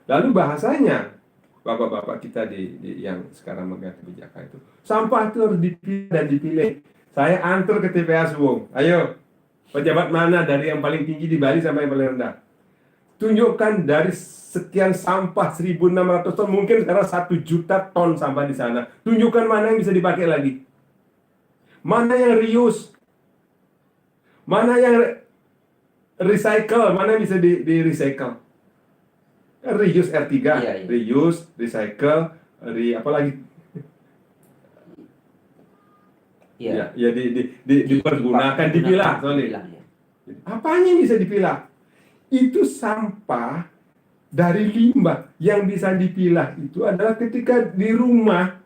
Lalu bahasanya, bapak-bapak kita yang sekarang megang kebijakan itu, sampah itu harus dipilih dan dipilih. Saya antar ke TPA Suwung. Ayo, pejabat mana dari yang paling tinggi di Bali sampai yang paling rendah? Tunjukkan dari sekian sampah 1.600 ton, mungkin sekarang 1 juta ton sampah di sana. Tunjukkan mana yang bisa dipakai lagi. Mana yang reuse. Mana yang recycle, mana yang bisa di-recycle. Reuse R3, iya. Reuse, recycle, apalagi? Ya, dipergunakan, dipilah. Apanya yang bisa dipilah? Itu sampah dari limbah. Yang bisa dipilah itu adalah ketika di rumah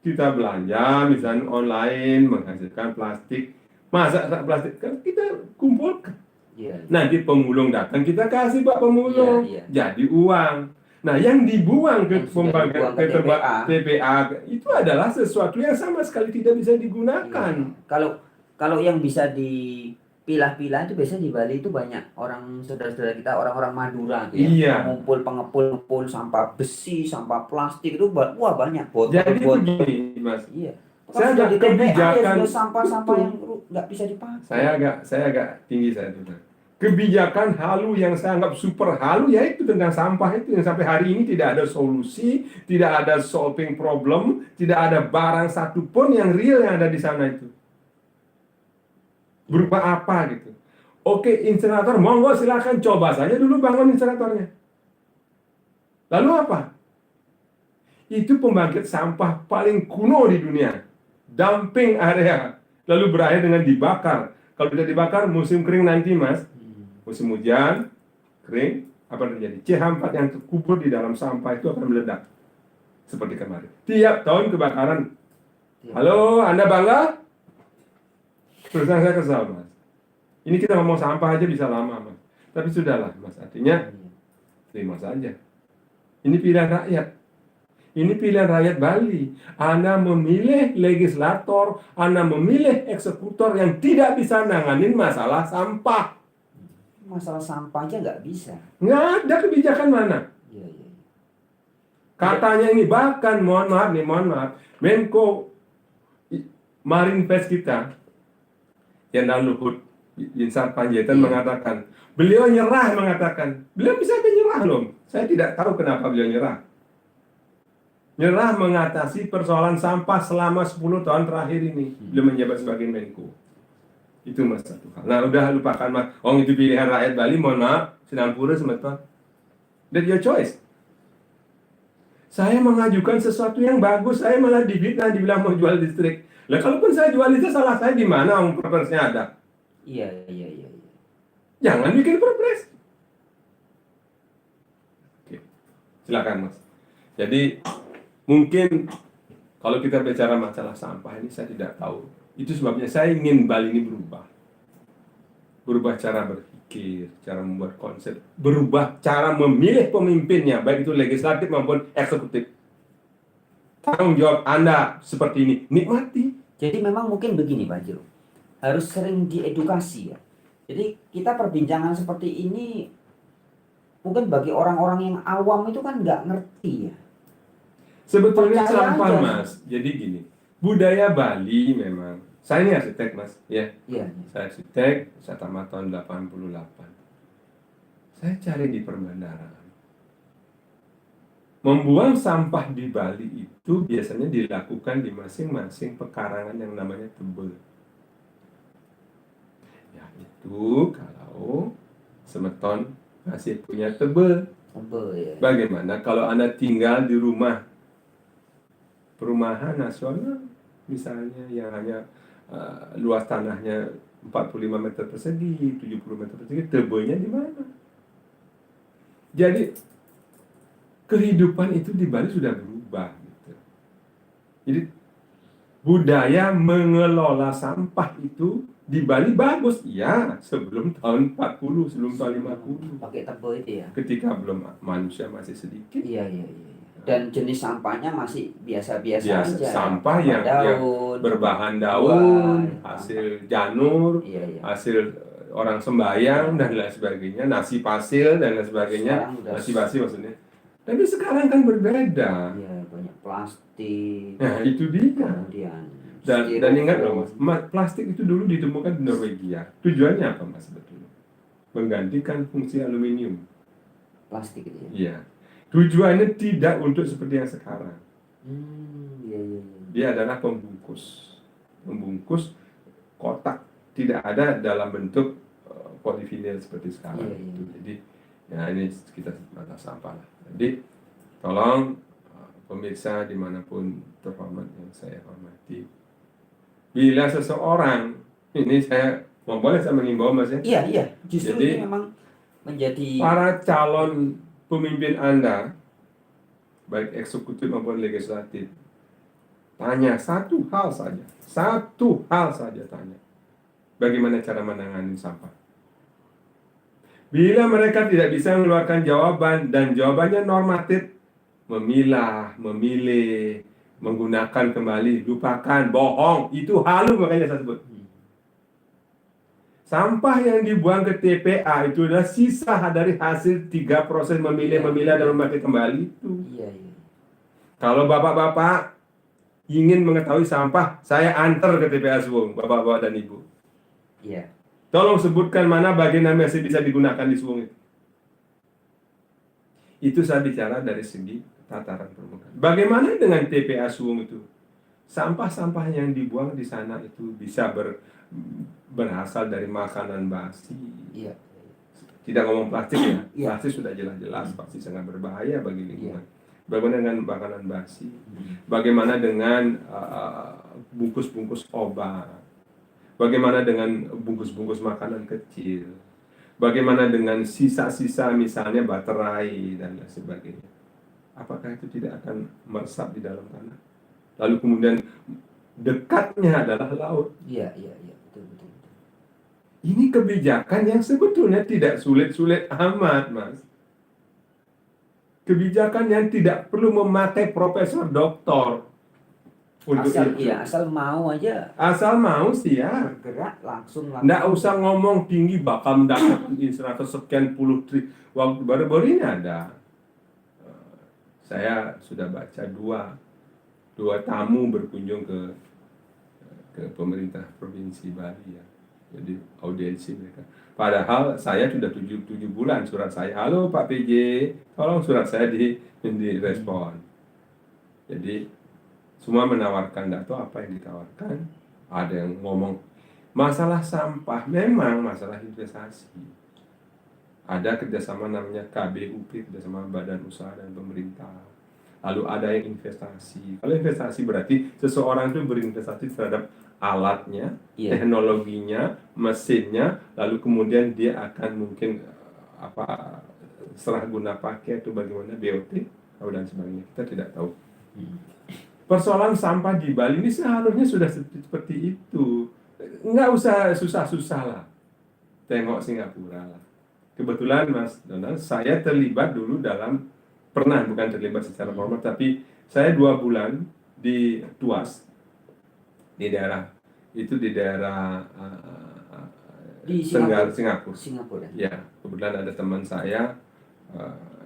kita belanja misalnya online menghasilkan plastik, masa plastik kan kita kumpulkan. Iya. Nanti pemulung datang kita kasih Pak pemulung, Iya. jadi uang. Nah, yang dibuang ke Yang sudah dibuang ke TPA itu adalah sesuatu yang sama sekali tidak bisa digunakan. Iya. Kalau yang bisa dipilah-pilah itu biasanya di Bali itu banyak orang saudara-saudara kita, orang-orang Madura tuh ya, Iya. mengumpul pengepul sampah besi, sampah plastik itu wah banyak Jadi botol. begini, Mas. Iya. Saya Sudah agak di TPA ya, kebijakan sudah sampah-sampah yang nggak bisa dipakai. saya agak tinggi saya tuh. Kebijakan halu yang saya anggap super halu yaitu tentang sampah itu yang sampai hari ini tidak ada solusi, tidak ada solving problem, tidak ada barang satupun yang real yang ada di sana itu. Berupa apa gitu. Oke, insinerator, monggo silakan coba saja dulu bangun insineratornya. Lalu apa? Itu pembangkit sampah paling kuno di dunia. Dumping area. Lalu berakhir dengan dibakar. Kalau tidak dibakar musim kering nanti, Mas. Musim hujan, kering, apa terjadi? CH4 yang terkubur di dalam sampah itu akan meledak. Seperti kemarin. Tiap tahun kebakaran. Halo, Anda bangga? Terus saya kesal, Mas. Ini kita ngomong sampah aja bisa lama, Mas. Tapi sudahlah, Mas. Artinya, terima saja. Ini pilihan rakyat. Ini pilihan rakyat Bali. Anda memilih legislator, Anda memilih eksekutor yang tidak bisa nanganin masalah sampah. Masalah sampah aja nggak bisa. Nggak ada kebijakan mana. Iya. Katanya ini bahkan mohon maaf, Menko Marinvest kita, Jenderal Luhut Binsar Panjaitan mengatakan, beliau bisa menyerah loh. Saya tidak tahu kenapa beliau nyerah. Nyerah mengatasi persoalan sampah selama 10 tahun terakhir ini. Beliau menjabat sebagai Menko. Itu Mas satu hal. Nah udah lupakan Mas. Itu pilihan rakyat Bali, mohon maaf, Sinampura semeton. That's your choice. Saya mengajukan sesuatu yang bagus, saya malah difitnah dibilang mau jual listrik. Lah kalaupun saya jual listrik, salah saya di mana? Perpresnya ada. Iya. Jangan bikin perpres. Oke. Silakan Mas. Jadi mungkin kalau kita bicara masalah sampah ini saya tidak tahu. Itu sebabnya saya ingin Bali ini berubah cara berpikir, cara membuat konsep, berubah cara memilih pemimpinnya, baik itu legislatif maupun eksekutif. Tanggung jawab Anda seperti ini, nikmati. Jadi memang mungkin begini Pak Jiro, harus sering diedukasi ya. Jadi kita perbincangan seperti ini mungkin bagi orang-orang yang awam itu kan nggak ngerti ya. Sebetulnya sampah Mas, jadi gini, budaya Bali memang. Saya ini arsitek Mas, ya. Iya. Saya arsitek, saya tamat tahun 88. Saya cari di perbandaran. Membuang sampah di Bali itu biasanya dilakukan di masing-masing pekarangan yang namanya tebel. Ya itu kalau semeton masih punya tebel. Ya. Bagaimana kalau Anda tinggal di rumah perumahan nasional misalnya yang hanya luas tanahnya 45 meter persegi, 70 meter persegi, tebelnya di mana? Jadi kehidupan itu di Bali sudah berubah gitu. Jadi budaya mengelola sampah itu di Bali bagus ya sebelum tahun 40, sebelum tahun 50. Pakai tebel itu ya. Ketika belum manusia masih sedikit. Iya. Dan jenis sampahnya masih biasa-biasa aja. Sampah yang berbahan daun, hasil janur, hasil orang sembahyang dan lain sebagainya, nasi pasir dan lain sebagainya, nasi basi maksudnya. Tapi sekarang kan berbeda. Iya, banyak plastik. Nah, itu dia. Kemudian dan ingat loh Mas, plastik itu dulu ditemukan di Norwegia. Tujuannya apa Mas sebetulnya? Menggantikan fungsi aluminium. Plastik itu ya? Iya. Tujuannya tidak untuk seperti yang sekarang. Iya. Dia adalah pembungkus kotak, tidak ada dalam bentuk polivinil seperti sekarang. Iya. Jadi ya ini kita mata sampah lah. Jadi tolong pemirsa dimanapun terhormat yang saya hormati, bila seseorang ini saya boleh saya mengimbau Mas ya? Iya. Justru jadi, ini memang menjadi para calon pemimpin Anda, baik eksekutif maupun legislatif, tanya satu hal saja tanya. Bagaimana cara menangani sampah? Bila mereka tidak bisa mengeluarkan jawaban dan jawabannya normatif, memilah, memilih, menggunakan kembali, lupakan, bohong, itu halu makanya saya sebut. Sampah yang dibuang ke TPA itu adalah sisa dari hasil 3 proses memilih, memilah, dan memakai kembali itu. Kalau bapak-bapak ingin mengetahui sampah, saya antar ke TPA Suwung, bapak-bapak dan ibu. Tolong sebutkan mana bagian yang masih bisa digunakan di Suwung itu. Itu saya bicara dari segi tataran permukaan. Bagaimana dengan TPA Suwung itu? Sampah-sampah yang dibuang di sana itu bisa berasal dari makanan basi. Tidak ngomong plastik ya. Plastik sudah jelas-jelas pasti sangat berbahaya bagi lingkungan. Bagaimana dengan makanan basi? Bagaimana dengan bungkus-bungkus obat? Bagaimana dengan bungkus-bungkus makanan kecil? Bagaimana dengan sisa-sisa misalnya baterai dan lain sebagainya? Apakah itu tidak akan meresap di dalam tanah? Lalu kemudian dekatnya adalah laut. Betul. Ini kebijakan yang sebetulnya tidak sulit-sulit amat, Mas. Kebijakan yang tidak perlu memakai profesor doktor. Asal mau aja. Asal mau sih ya. Bergerak langsung. Nggak usah ngomong tinggi bakal mendapat insenerator sekian puluh waktu baru-baru ini ada. Saya sudah baca dua tamu berkunjung ke pemerintah provinsi Bali ya. Jadi audiensi mereka. Padahal saya sudah 7 bulan surat saya. Halo Pak PJ, tolong surat saya direspon. Jadi semua menawarkan, nggak tahu apa yang ditawarkan. Ada yang ngomong masalah sampah, memang masalah investasi. Ada kerjasama namanya KBUP, kerjasama Badan Usaha dan Pemerintah. Lalu ada yang investasi. Kalau investasi berarti seseorang itu berinvestasi terhadap alatnya, teknologinya, mesinnya, lalu kemudian dia akan mungkin serah guna pakai atau bagaimana BOT dan sebagainya. Kita tidak tahu. Persoalan sampah di Bali ini seharusnya sudah seperti itu. Nggak usah susah-susah lah. Tengok Singapura lah. Kebetulan Mas Donald, saya terlibat dulu bukan terlibat secara formal, tapi saya 2 bulan di Tuas, di daerah Singapura. Ya, kebetulan ada teman saya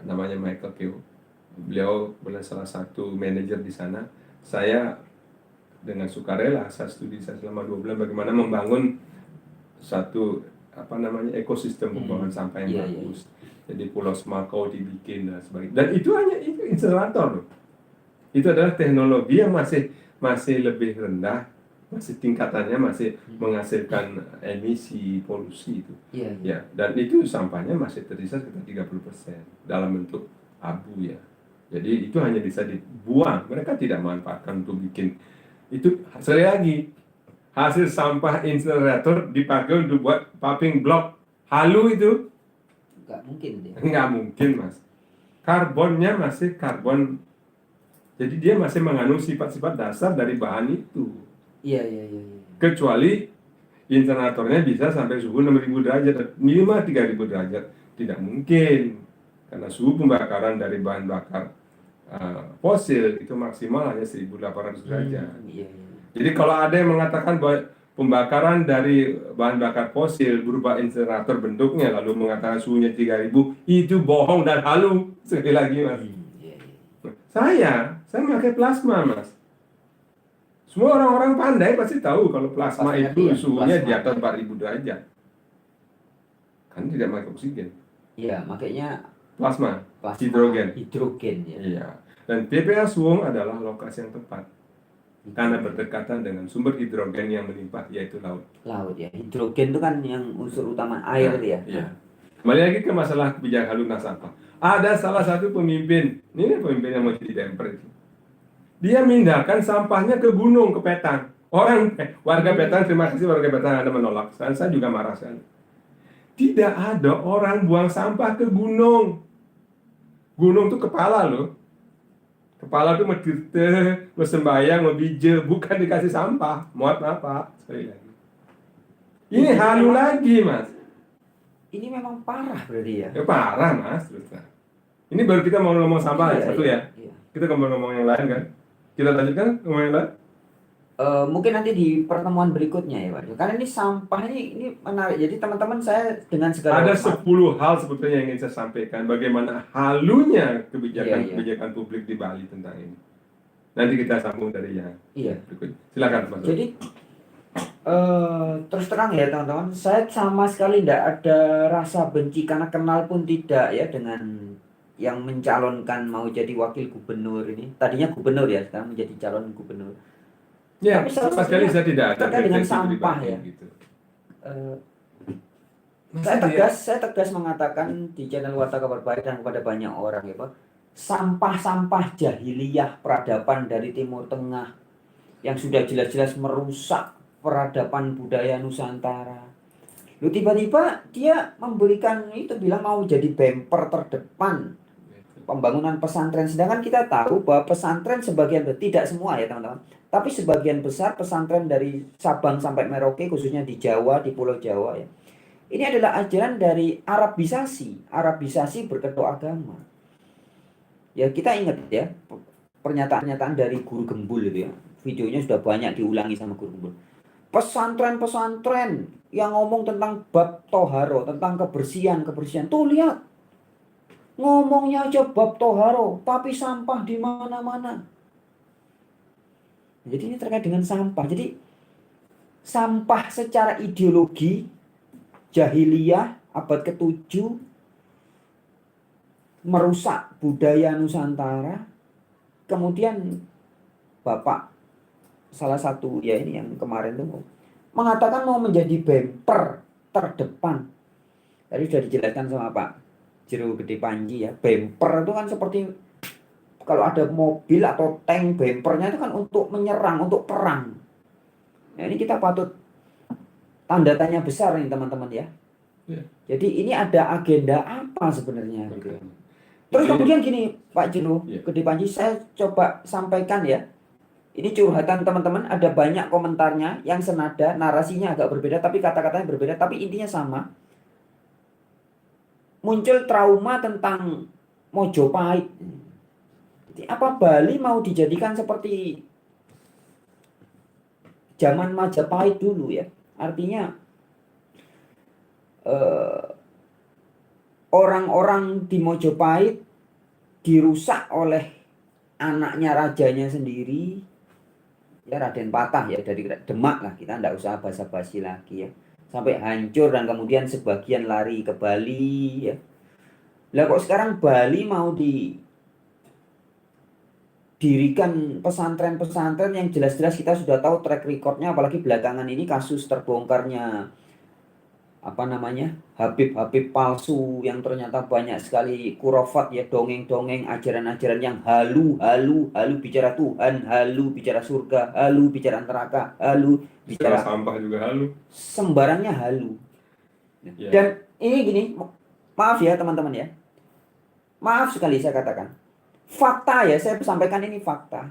namanya Michael Keo. Beliau adalah salah satu manajer di sana. Saya dengan sukarela saya studi selama 2 bulan bagaimana membangun satu ekosistem pembuangan sampah yang bagus. Jadi pulau Semakau dibikin dan sebagainya. Dan itu insenerator loh. Itu adalah teknologi yang masih lebih rendah, masih tingkatannya masih menghasilkan emisi polusi itu. Ya, dan itu sampahnya masih tersisa sekitar 30% dalam bentuk abu ya. Jadi itu hanya bisa dibuang. Mereka tidak manfaatkan untuk bikin. Itu sekali lagi hasil sampah insenerator dipakai untuk buat paving block. Halu itu nggak mungkin Mas. Karbonnya masih karbon. Jadi dia masih mengandung sifat-sifat dasar dari bahan itu. Kecuali inseneratornya bisa sampai suhu 6.000 derajat, minimal 3.000 derajat. Tidak mungkin. Karena suhu pembakaran dari bahan bakar fosil itu maksimal hanya 1.800 derajat. Jadi kalau ada yang mengatakan bahwa pembakaran dari bahan bakar fosil berupa insenerator bentuknya lalu mengatakan suhunya 3.000, itu bohong dan halu. Sekali lagi Mas. Saya pakai plasma Mas. Semua orang-orang pandai pasti tahu kalau plasma itu suhunya di atas 4.000 derajat. Kan tidak pakai oksigen. Makanya plasma hidrogen. Iya. Dan TPA Suwung adalah lokasi yang tepat karena berdekatan dengan sumber hidrogen yang melimpah, yaitu laut. Hidrogen itu kan yang unsur utama air ya. Kembali lagi ke masalah kebijakan lunas sampah. Ada salah satu pemimpin, ini pemimpin yang mau jadi Demper itu. Dia mindahkan sampahnya ke gunung, ke Petang. Warga Petang, terima kasih warga Petang Anda menolak. Saya juga marah sekali. Tidak ada orang buang sampah ke gunung. Gunung itu kepala loh. Kepala tuh medite, mau sembahyang, mau bije, bukan dikasih sampah. Muat apa? Sekali lagi. Ini Jadi halu memang- lagi, Mas. Ini memang parah berarti ya. Ya parah, Mas. Terus terang. Ini baru kita mau ngomong sampah Iya, satu iya, ya. iya. Kita ngomong yang lain kan. Kita lanjutkan ngomong yang lain. Mungkin nanti di pertemuan berikutnya ya Pak. Karena ini sampah ini menarik. Jadi teman-teman saya dengan segala Ada hormat, 10 hal sebetulnya yang ingin saya sampaikan. Bagaimana halunya iya. kebijakan publik di Bali tentang ini. Nanti kita sambung dari yang Iya. berikutnya. Silakan, Mas. Jadi terus terang ya teman-teman, saya sama sekali tidak ada rasa benci karena kenal pun tidak ya dengan yang mencalonkan mau jadi wakil gubernur ini. Tadinya gubernur ya, sekarang menjadi calon gubernur. Ya, Tapi salah sama sekali satunya saya tidak ada terkait dengan pretensi sampah pribadi ya. gitu. Eh, Masa saya tegas mengatakan di channel Warta Kabar Baik dan kepada banyak orang ya Pak, sampah-sampah jahiliyah peradaban dari Timur Tengah yang sudah jelas-jelas merusak peradaban budaya Nusantara. Lu tiba-tiba dia memberikan itu bilang mau jadi bemper terdepan pembangunan pesantren, sedangkan kita tahu bahwa pesantren sebagian tidak semua ya teman-teman, tapi sebagian besar pesantren dari Sabang sampai Merauke khususnya di Jawa, di Pulau Jawa ya. Ini adalah ajaran dari Arabisasi berkedok agama. Ya kita ingat ya pernyataan-pernyataan dari Guru Gembul itu ya. Videonya sudah banyak diulangi sama Guru Gembul. Pesantren-pesantren yang ngomong tentang bab toharo, tentang kebersihan. Tuh lihat, ngomongnya aja bab toharo, tapi sampah di mana-mana. Jadi ini terkait dengan sampah. Jadi sampah secara ideologi jahiliyah abad ke-7 merusak budaya Nusantara. Kemudian Bapak salah satu ya ini yang kemarin tuh mengatakan mau menjadi bemper terdepan. Tadi sudah dijelaskan sama Pak Jero Gede Panji ya. Bemper itu kan seperti kalau ada mobil atau tank, bempernya itu kan untuk menyerang, untuk perang. Nah ini kita patut tanda tanya besar nih teman-teman ya. Ya. Jadi ini ada agenda apa sebenarnya gitu. Makanya. Terus Jadi, kemudian gini Pak Jero ya. Gede Panji, saya coba sampaikan ya. Ini curhatan teman-teman, ada banyak komentarnya yang senada, narasinya agak berbeda, tapi kata-katanya berbeda, tapi intinya sama. Muncul trauma tentang Mojopahit. Jadi, apa Bali mau dijadikan seperti zaman Majapahit dulu ya? Artinya orang-orang di Mojopahit dirusak oleh anaknya rajanya sendiri. Ya Raden Patah ya, dari Demak lah, kita tidak usah basa-basi lagi ya, sampai hancur dan kemudian sebagian lari ke Bali ya. Lah kok sekarang Bali mau didirikan pesantren-pesantren yang jelas-jelas kita sudah tahu track recordnya, apalagi belakangan ini kasus terbongkarnya apa namanya Habib-habib palsu yang ternyata banyak sekali kurofat ya, dongeng-dongeng, ajaran-ajaran yang halu bicara Tuhan, halu bicara surga, halu bicara neraka, halu bicara bicara sampah juga halu. sembarangnya halu. Ya. Dan ini gini, maaf ya teman-teman ya, maaf sekali saya katakan, fakta ya, saya sampaikan ini fakta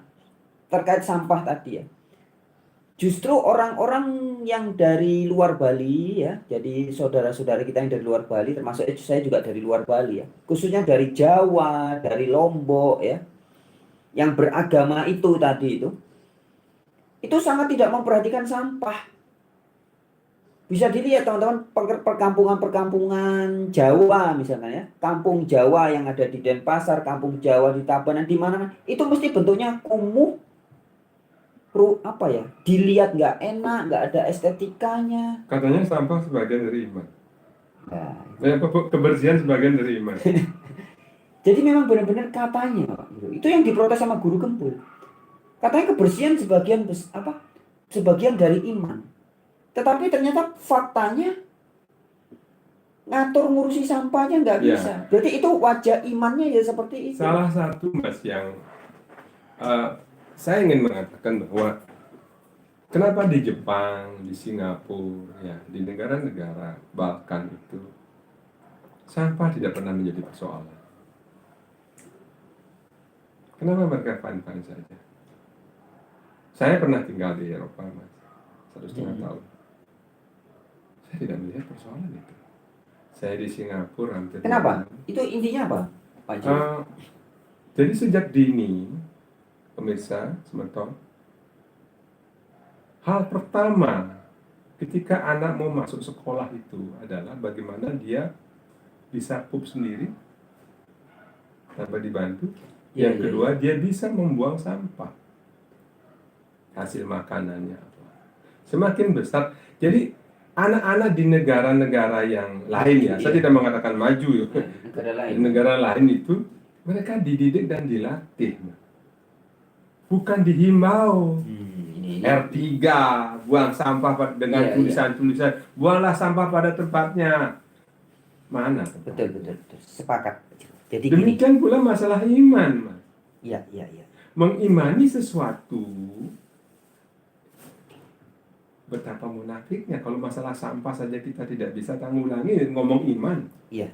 terkait sampah tadi ya. Justru orang-orang yang dari luar Bali ya, jadi saudara-saudara kita yang dari luar Bali, termasuk saya juga dari luar Bali ya, khususnya dari Jawa, dari Lombok ya, yang beragama itu tadi itu sangat tidak memperhatikan sampah. Bisa dilihat teman-teman, perkampungan-perkampungan Jawa misalnya ya, kampung Jawa yang ada di Denpasar, kampung Jawa di Tabanan, di mana itu mesti bentuknya kumuh, apa ya, dilihat nggak enak, nggak ada estetikanya. Katanya sampah sebagian dari iman. Nah, Kebersihan sebagian dari iman. jadi memang benar-benar katanya Pak, itu yang diprotes sama Guru Gembul. Katanya kebersihan sebagian dari iman. Tetapi ternyata faktanya ngatur ngurusi sampahnya nggak bisa. Berarti itu wajah imannya ya seperti itu. Salah satu Mas yang saya ingin mengatakan bahwa kenapa di Jepang, di Singapura, ya, di negara-negara Balkan itu sampah tidak pernah menjadi persoalan. Kenapa mereka fine-fine saja? Saya pernah tinggal di Eropa, Mas, 1,5 tahun. Saya tidak melihat persoalan itu. Saya di Singapura hampir 2 Kenapa? tahun. Itu intinya apa, Pak Jero? Jadi sejak dini, pemirsa, semeton, hal pertama ketika anak mau masuk sekolah itu adalah bagaimana dia bisa pup sendiri tanpa dibantu. Iya, Yang iya, kedua, dia bisa membuang sampah hasil makanannya apa. Semakin besar, jadi anak-anak di negara-negara yang lain ya, saya tidak mengatakan maju ya. Negara lain. Di negara lain itu mereka dididik dan dilatih, bukan dihimbau. Ini. R3, buang sampah dengan Iya, tulisan-tulisan, buanglah sampah pada tempatnya. Mana? Betul. Sepakat. Jadi gini. Demikian pula masalah iman, Mas. Iya. Mengimani sesuatu, betapa munafiknya kalau masalah sampah saja kita tidak bisa tanggulangi, ngomong iman. Iya.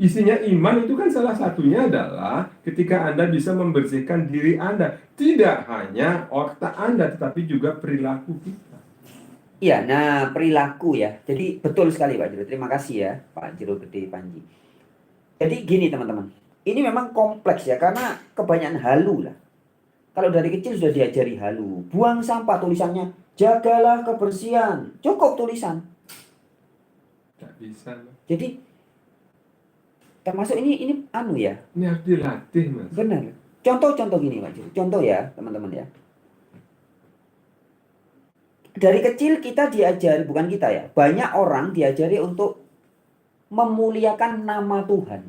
Isinya iman itu kan salah satunya adalah ketika Anda bisa membersihkan diri Anda, tidak hanya otak Anda tetapi juga perilaku kita. Iya, nah perilaku ya. Jadi betul sekali Pak Jero. Terima kasih ya Pak Jero Gede Panji. Jadi gini teman-teman. Ini memang kompleks ya karena kebanyakan halu lah. Kalau dari kecil sudah diajari halu. Buang sampah, tulisannya jagalah kebersihan. Cukup tulisan. Tidak bisa. Jadi termasuk ini anu ya. Ini harus dilatih, Mas. Benar. Contoh gini Pak Jero. Contoh ya teman-teman ya. Dari kecil kita diajari, bukan kita ya, banyak orang diajari untuk memuliakan nama Tuhan.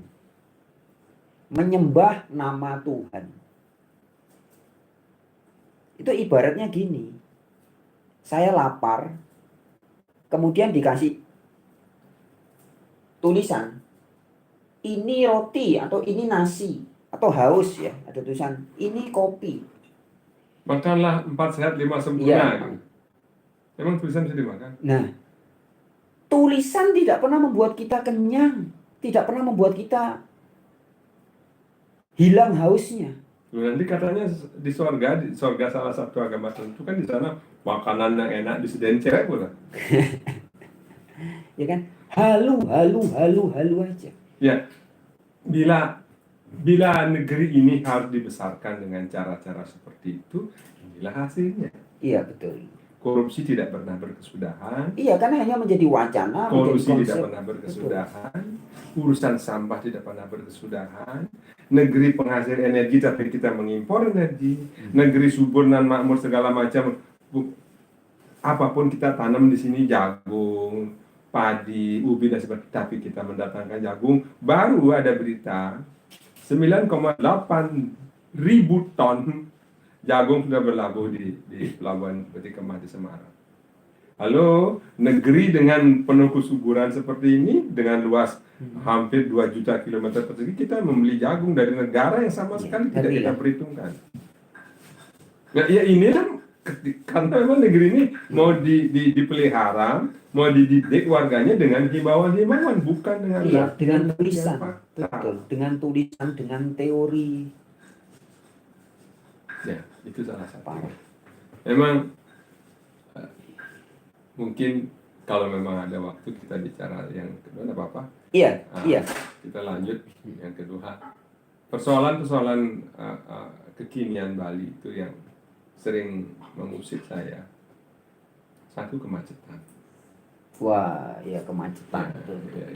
Menyembah nama Tuhan. Itu ibaratnya gini. Saya lapar, kemudian dikasih tulisan, ini roti atau ini nasi, atau haus ya, ada tulisan, ini kopi. Makanlah 4 sehat 5 sempurna. Iya. Emang tulisan bisa dimakan? Nah, tulisan tidak pernah membuat kita kenyang, tidak pernah membuat kita hilang hausnya. Nanti katanya di sorga salah satu agama tertentu kan di sana makanan yang enak disediain cewek pula. Ya kan? Halu aja. Ya, bila negeri ini harus dibesarkan dengan cara-cara seperti itu, inilah hasilnya. Iya, betul. Korupsi tidak pernah berkesudahan. Iya, karena hanya menjadi wacana, Kolusi menjadi konsep. tidak pernah berkesudahan. Urusan sampah tidak pernah berkesudahan. Negeri penghasil energi tapi kita mengimpor energi. Negeri subur dan makmur segala macam. Apapun kita tanam di sini, jagung, padi, ubi dan sebagainya, tapi kita mendatangkan jagung. Baru ada berita 9,8 ribu ton jagung sudah berlabuh di pelabuhan Peti Kemah di Semarang. Halo, negeri dengan penuh kesuburan seperti ini, dengan luas hampir 2 juta kilometer persegi, kita membeli jagung dari negara yang sama sekali tidak kita perhitungkan. Nah, ya inilah karena memang negeri ini mau dipelihara, mau dididik warganya dengan himbauan-himbauan, bukan dengan dengan tulisan. Betul, dengan tulisan, dengan teori. Ya, itu salah satu. Memang mungkin kalau memang ada waktu kita bicara yang kedua, tidak apa-apa. Iya. Kita lanjut yang kedua. Persoalan-persoalan kekinian Bali itu yang sering mengusik saya. Satu, kemacetan. Wah, ya kemacetan.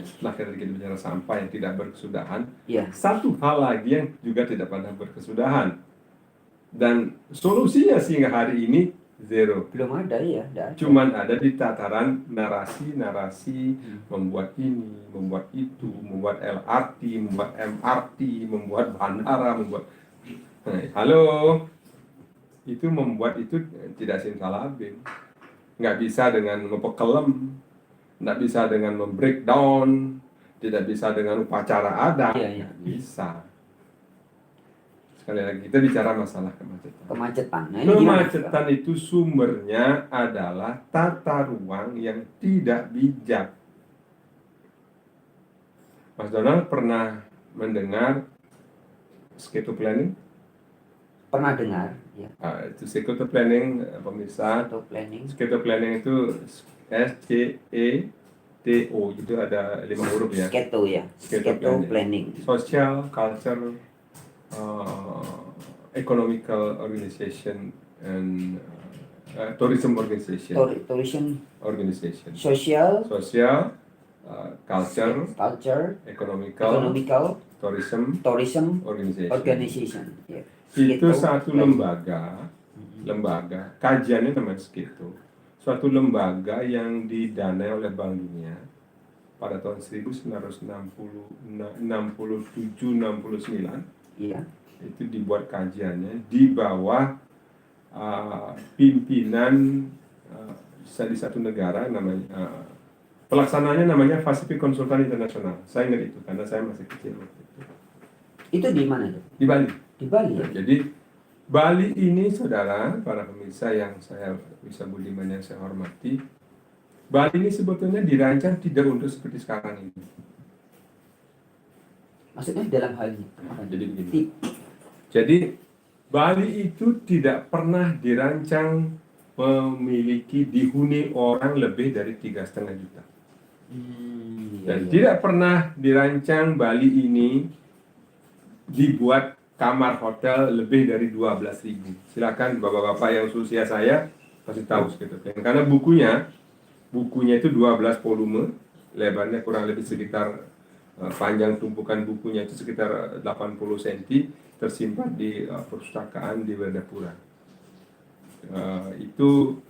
Setelah kita bicara sampah yang tidak berkesudahan, ya. Satu hal lagi yang juga tidak pernah berkesudahan. Dan solusinya sehingga hari ini zero. Belum ada ya. Cuman ada di tataran narasi membuat ini, membuat itu, membuat LRT, membuat MRT, membuat bandara, membuat. Halo, itu membuat itu tidak simsalabim. Nggak bisa dengan mempekelem, nggak bisa dengan membreakdown, tidak bisa dengan upacara adat, nggak bisa. Sekali lagi kita bicara masalah kemacetan. Nah, ini kemacetan itu sumbernya adalah tata ruang yang tidak bijak. Mas Donald pernah mendengar Sketo planning. Pernah dengar ya, Itu sketo planning, pemirsa. atau planning. Sketo planning itu SCETO, itu ada 5 huruf ya. Sketo ya, sketo planning. Social, culture, economical organization, and tourism organization. Organization. Social, culture, economical, tourism organization. Ya. Itu Sketo satu planning. lembaga kajiannya namanya Sketo, suatu lembaga yang didanai oleh Bank Dunia pada tahun 1967-69. Iya. Itu dibuat kajiannya di bawah pimpinan di satu negara, namanya pelaksananya namanya Pacific Consultant International. Saya ingat itu karena saya masih kecil waktu itu. Itu di mana tuh? Di Bali. Di Bali ya? Jadi Bali ini, saudara, para pemirsa yang saya bisa budiman yang saya hormati, Bali ini sebetulnya dirancang tidak untuk seperti sekarang ini. Maksudnya dalam hal ini? Jadi begini. Jadi Bali itu tidak pernah dirancang dihuni orang lebih dari 3,5 juta. Dan tidak pernah dirancang Bali ini dibuat kamar hotel lebih dari 12.000. Silakan bapak-bapak yang usia saya pasti tahu gitu. Karena bukunya itu 12 volume, lebarnya kurang lebih sekitar panjang tumpukan bukunya itu sekitar 80 cm, tersimpan di perpustakaan di Werdapura. Itu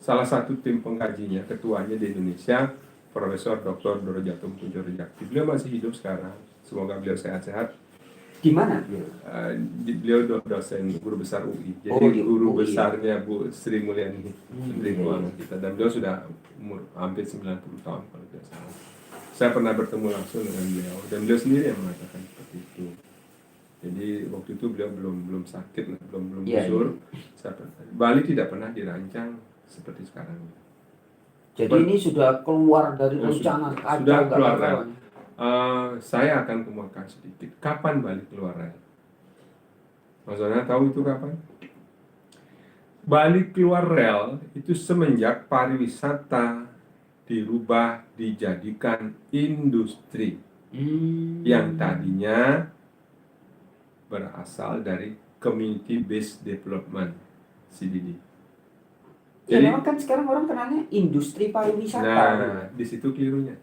salah satu tim pengkajinya, ketuanya di Indonesia, Profesor Dr. Dorojatum Pujorejakti. Beliau masih hidup sekarang, semoga beliau sehat-sehat. Di mana beliau dosen guru besar UI. Jadi guru besarnya Bu Sri Mulyani, Menteri Keuangan kita. Dan beliau sudah umur hampir 90 tahun kalau tidak salah. Saya pernah bertemu langsung dengan beliau dan beliau sendiri yang mengatakan seperti itu. Jadi waktu itu beliau belum sakit, belum busur. Bali tidak pernah dirancang seperti sekarang. Jadi ini sudah keluar dari rencana. Sudah keluar rel. Saya akan kemukakan sedikit. Kapan Bali keluar rel? Mas Dona tahu itu kapan? Bali keluar rel itu semenjak pariwisata dirubah dijadikan industri yang tadinya berasal dari Community Based Development (CBD). Jadi memang kan sekarang orang kenalnya industri pariwisata. Nah, di situ kelirunya.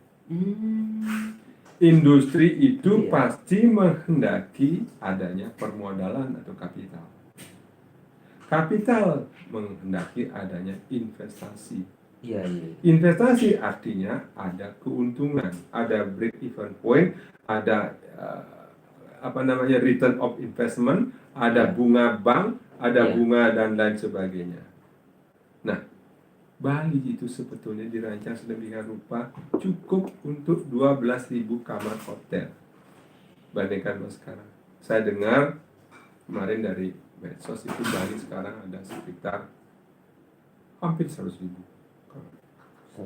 Industri itu pasti menghendaki adanya permodalan atau kapital. Kapital menghendaki adanya investasi. Investasi artinya ada keuntungan, ada break even point, ada return of investment, ada bunga bank, ada bunga dan lain sebagainya. Nah, Bali itu sebetulnya dirancang sedemikian rupa cukup untuk 12.000 kamar hotel. Bandingkan mas sekarang. Saya dengar kemarin dari medsos itu Bali sekarang ada sekitar hampir 100.000 kamar.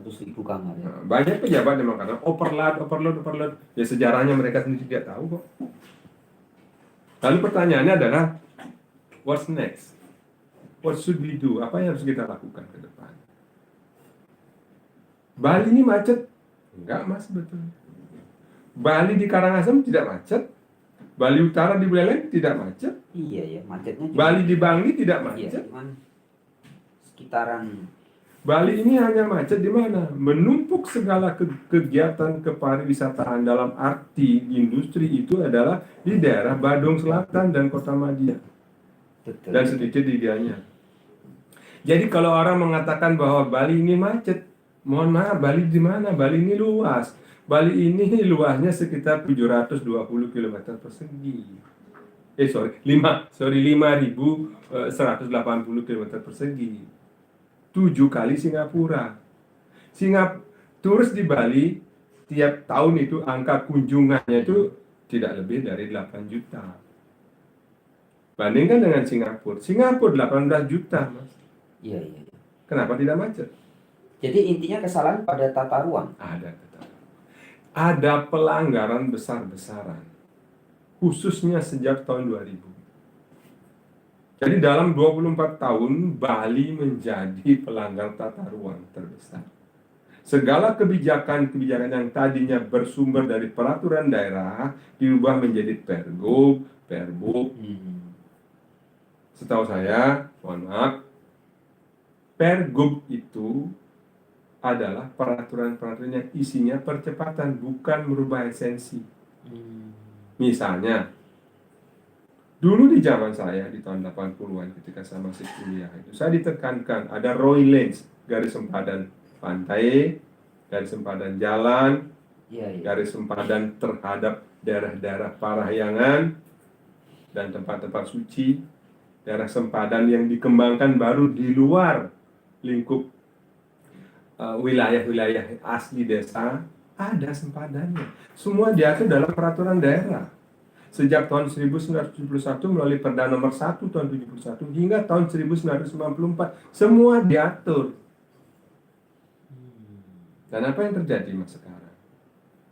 100.000 kamar ya. Nah, banyak pejabat memang karena overload. Ya sejarahnya mereka sendiri tidak tahu kok. Lalu pertanyaannya adalah what's next? What should we do? Apa yang harus kita lakukan ke depan? Bali ini macet? Enggak mas, betul. Bali di Karangasem tidak macet. Bali Utara di Buleleng tidak macet. Iya ya, macetnya. Bali di Bangli tidak macet. Iya, sekitaran. Bali ini hanya macet di mana? Menumpuk segala kegiatan kepariwisataan dalam arti industri itu adalah di daerah Badung Selatan dan Kota Madia. Betul. Dan sedikit di Gianyar. Jadi kalau orang mengatakan bahwa Bali ini macet, mohon maaf, Bali di mana? Bali ini luas. Bali ini luasnya sekitar 720 km persegi. 5.180 km persegi. 7 kali Singapura. Turis di Bali tiap tahun itu angka kunjungannya itu tidak lebih dari 8 juta. Bandingkan dengan Singapura. Singapura 18 juta, Mas. Iya. Kenapa tidak macet? Jadi intinya kesalahan pada tata ruang. Ada pelanggaran besar-besaran. khususnya sejak tahun 2000. Jadi dalam 24 tahun Bali menjadi pelanggar tata ruang terbesar. Segala kebijakan-kebijakan yang tadinya bersumber dari peraturan daerah diubah menjadi pergub, perbuk. Setahu saya, mohon maaf, pergub itu adalah peraturan-peraturan yang isinya percepatan, bukan merubah esensi. Misalnya, dulu di zaman saya, di tahun 80-an ketika saya masih kuliah itu, saya ditekankan ada Roy Lanes, garis sempadan pantai, garis sempadan jalan, garis sempadan terhadap daerah-daerah parahyangan dan tempat-tempat suci, daerah sempadan yang dikembangkan baru di luar lingkup wilayah-wilayah asli desa, ada sempadannya. Semua diatur dalam peraturan daerah. Sejak tahun 1971 melalui Perda nomor 1 tahun 71 hingga tahun 1994, semua diatur. Dan apa yang terjadi mas sekarang?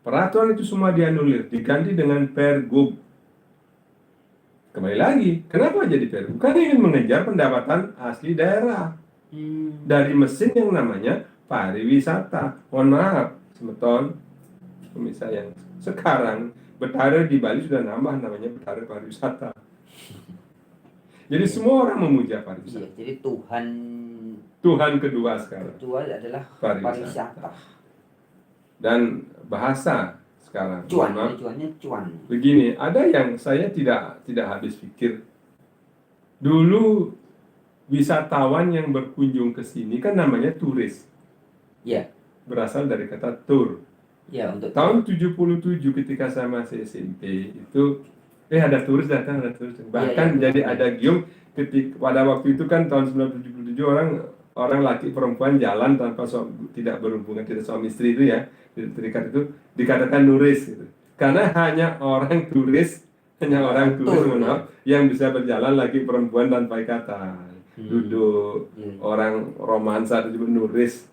Peraturan itu semua dianulir, diganti dengan pergub. Kembali lagi, kenapa jadi pergub? Karena ingin mengejar pendapatan asli daerah dari mesin yang namanya pariwisata. Mohon maaf, semeton, pemirsa yang sekarang Betara di Bali sudah nambah namanya Betara pariwisata. Jadi semua orang memuja pariwisata. Jadi Tuhan kedua sekarang. Kedua adalah pariwisata. Dan bahasa sekarang. Cuannya. Begini, ada yang saya tidak habis pikir. Dulu wisatawan yang berkunjung ke sini kan namanya turis. Ya. Berasal dari kata tur. Ya, untuk tahun 77 ketika saya masih SMP itu ada turis datang, bahkan jadi ada gium ketika pada waktu itu kan tahun 1977 orang laki perempuan jalan tanpa tidak berhubungan, tidak suami istri itu ya, terikat itu dikatakan nuris gitu. Karena hanya orang turis yang bisa berjalan laki perempuan tanpa ikatan, duduk, orang romansa itu nuris.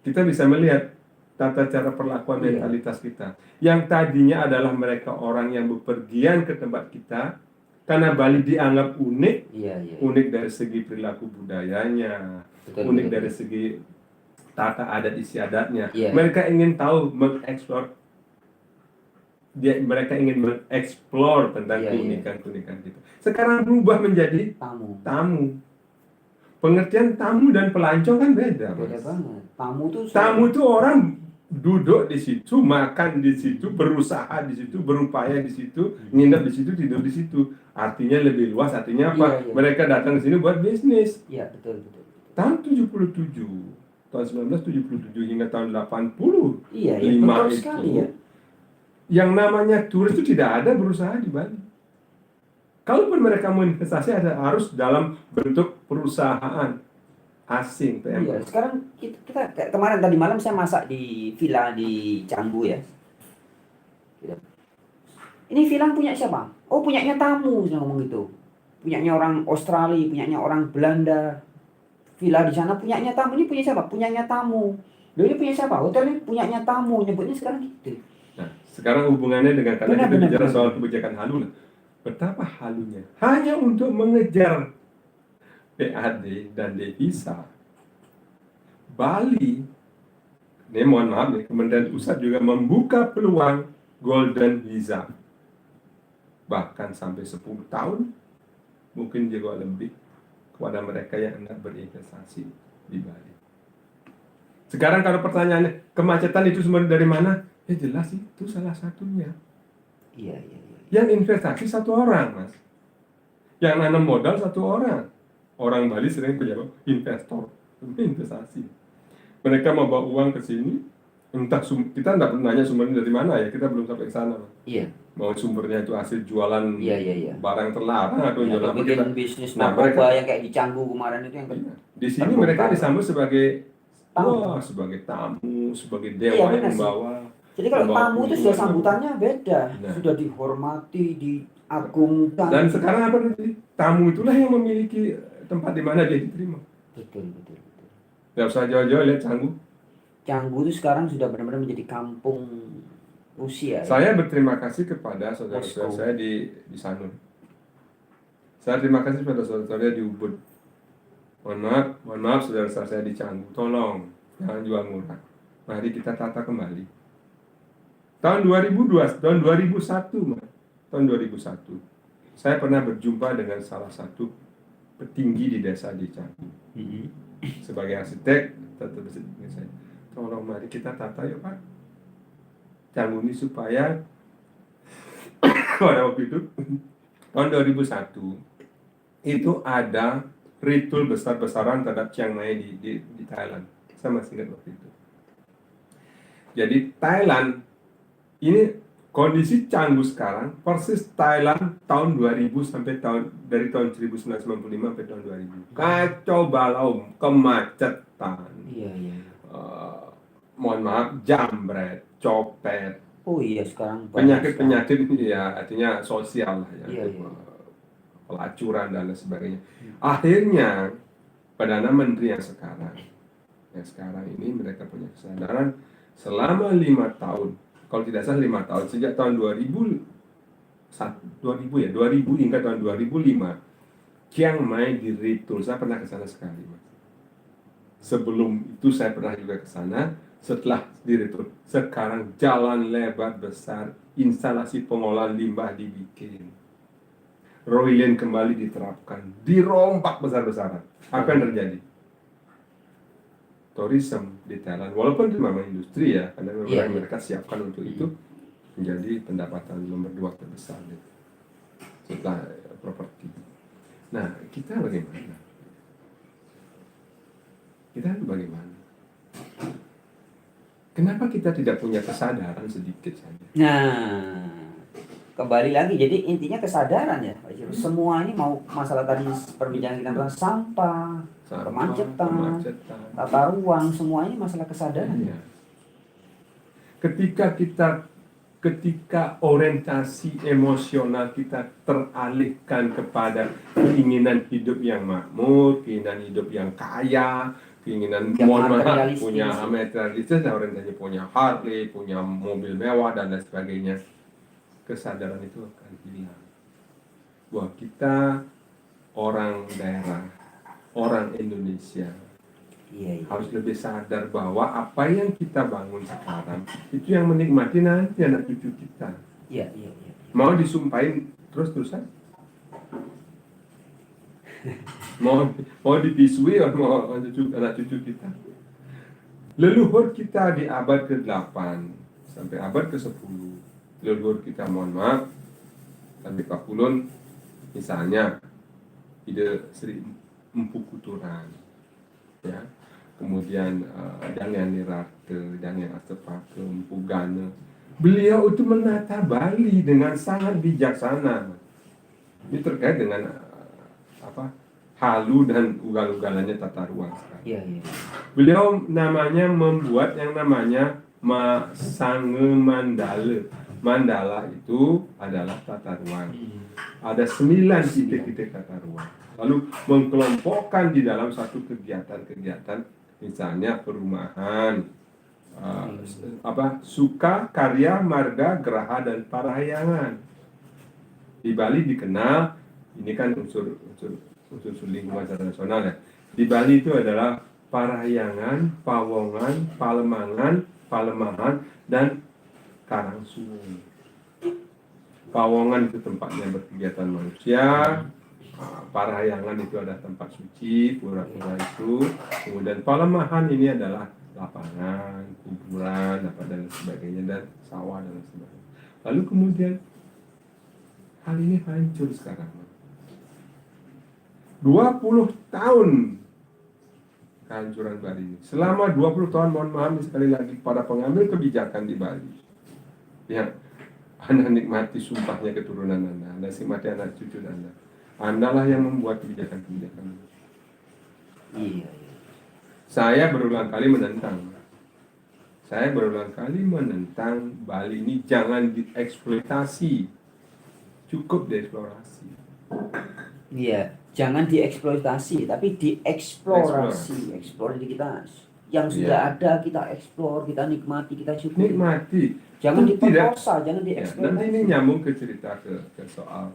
Kita bisa melihat tata cara perlakuan mentalitas kita yang tadinya adalah mereka orang yang bepergian ke tempat kita karena Bali dianggap unik, unik dari segi perilaku budayanya, unik dari segi tata adat istiadatnya. Mereka ingin tahu, mereka ingin mengeksplor tentang keunikan-keunikan kita. Sekarang berubah menjadi tamu. Pengertian tamu dan pelancong kan beda. Beda banget. Tamu itu orang duduk di situ, makan di situ, berusaha di situ, berupaya di situ, nginep di situ, tidur di situ. Artinya lebih luas, artinya apa? Mereka datang ke sini buat bisnis. Iya, betul. Tahun 77, tahun 1977 hingga tahun 80. Iya, betul sekali ya. Yang namanya turis itu tidak ada berusaha di Bali. Kalaupun mereka mau investasi harus dalam bentuk perusahaan asing. Iya, sekarang kita kemarin tadi malam saya masak di villa di Canggu ya. Ini villa punya siapa? Oh, punyanya tamu, saya ngomong gitu. Punyanya orang Australia, punyanya orang Belanda. Villa di sana punyanya tamu, ini punya siapa? Punyanya tamu. Ini punya siapa? Hotelnya punyanya tamu, nyebutnya sekarang gitu. Nah, sekarang hubungannya dengan karena kita bicara soal kebijakan halu lah. Betapa halunya. Hanya untuk mengejar PAD dan devisa. Bali, ini mohon maaf nih, Kementerian Pusat juga membuka peluang golden visa. Bahkan sampai 10 tahun, mungkin juga lebih, kepada mereka yang hendak berinvestasi di Bali. Sekarang kalau pertanyaannya, kemacetan itu sumber dari mana? Ya jelas itu salah satunya. Iya. Yang investasi satu orang, Mas. Yang nanam modal satu orang. Orang Bali sering punya investor, investasi. Mereka mau bawa uang ke sini, entah kita tidak pernah nanya sumbernya dari mana ya, kita belum sampai ke sana. Iya. Mau sumbernya itu hasil jualan barang terlarang atau jualan apa kita bisnis narkoba yang kayak di Canggu kemarin itu yang di sini mereka disambut sebagai sebagai tamu, sebagai dewa yang membawa. Jadi kalau tamu itu sudah sambutannya beda, sudah dihormati, diagungkan. Dan sekarang apa nanti? Tamu itulah yang memiliki tempat di mana dia diterima. Betul. Tidak usah jauh-jauh lihat Canggu. Canggu itu sekarang sudah benar-benar menjadi kampung Rusia. Saya berterima kasih kepada saudara-saudara Moskow. saya di Sanur. Saya terima kasih kepada saudara-saudara di Ubud. Mohon maaf saudara-saudara saya di Canggu. Tolong jangan jual murah. Mari kita tata kembali. Tahun 2002, tahun 2001, tahun 2001, saya pernah berjumpa dengan salah satu petinggi di desa di Canggu. Sebagai arsitek, saya, tolong mari kita tata yuk Pak. Canggu ini supaya pada waktu itu tahun 2001 itu ada ritual besar-besaran terhadap Chiang Mai di Thailand. Saya masih ingat waktu itu. Jadi Thailand ini kondisi Canggu sekarang persis Thailand tahun 2000 sampai dari tahun 1995 sampai tahun 2000. Kacau balau, kemacetan. Iya. Mohon maaf, jambret, copet. Oh iya, sekarang banyak Penyakit ya artinya sosial lah ya. Iya. Pelacuran dan lain sebagainya. Akhirnya Perdana Menteri yang sekarang ini mereka punya kesadaran selama 5 tahun, kalau tidak salah 5 tahun, sejak tahun 2000 hingga tahun 2005 Chiang Mai di retool. Saya pernah ke sana sekali, Mas. Sebelum itu saya pernah juga ke sana. Setelah di retool, sekarang jalan lebar besar, instalasi pengolahan limbah dibikin, Roilian kembali diterapkan, dirompak besar-besaran. Apa yang terjadi? Tourism di Thailand, walaupun itu memang industri ya, karena memang mereka siapkan untuk itu, menjadi pendapatan nomor 2 terbesar setelah properti. Nah, kita bagaimana? Kenapa kita tidak punya kesadaran sedikit saja? Nah, kembali lagi, jadi intinya kesadaran ya, Pak Ciro. Semua ini mau masalah tadi perbincangan kita tentang sampah, kemacetan, tata ruang, semuanya masalah kesadaran ya. Ketika orientasi emosional kita teralihkan kepada keinginan hidup yang makmur, keinginan hidup yang kaya, keinginan punya materialistis, orientasi punya Harley, punya mobil mewah dan lain sebagainya, kesadaran itu akan hilang. Bahwa kita orang daerah, orang Indonesia, harus lebih sadar bahwa apa yang kita bangun sekarang itu yang menikmati nanti anak cucu kita. Iya. Mau disumpahin terus-terusan? mau dipisui mau anak cucu kita. Leluhur kita di abad ke-8 sampai abad ke-10, leluhur kita, mohon maaf, sampai Pakulun misalnya ide Sri Empu Kuturan ya, kemudian Dangyan Nirarte, Dangyan Astepake, Empu Gane, beliau itu menata Bali dengan sangat bijaksana. Ini terkait dengan halu dan ugal-ugalannya tata ruang sekarang. Iya. Beliau membuat yang namanya Masange Mandala. Mandala itu adalah tata ruang. Ada 9 titik-titik tata ruang. Lalu mengkelompokkan di dalam satu kegiatan-kegiatan, misalnya perumahan, suka, karya, marga, geraha, dan parahyangan. Di Bali dikenal, ini kan unsur lingkungan secara nasional ya. Di Bali itu adalah parahyangan, pawongan, palemahan, dan karangsuwung. Pawongan itu tempatnya berkegiatan manusia, parahyangan itu adalah tempat suci, pura-pura itu, kemudian palemahan ini adalah lapangan, kuburan, dan sebagainya, dan sawah dan sebagainya. Lalu kemudian hal ini hancur sekarang. 20 tahun kehancuran Bali ini. Selama 20 tahun, mohon maaf sekali lagi pada pengambil kebijakan di Bali, ya, Anda nikmati sumpahnya keturunan Anda nikmati anak cucu Anda. Andalah yang membuat kebijakan-kebijakan ini. Iya. Saya berulang kali menentang Bali ini jangan dieksploitasi, cukup dieksplorasi. Iya, jangan dieksploitasi, tapi dieksplorasi. Eksplorasi kita yang sudah ada, kita eksplor, kita nikmati, kita syukuri. Nikmati. Jangan Tidak. diperkosa, jangan Ya, dieksploitasi. nanti ini nyambung ke cerita ke soal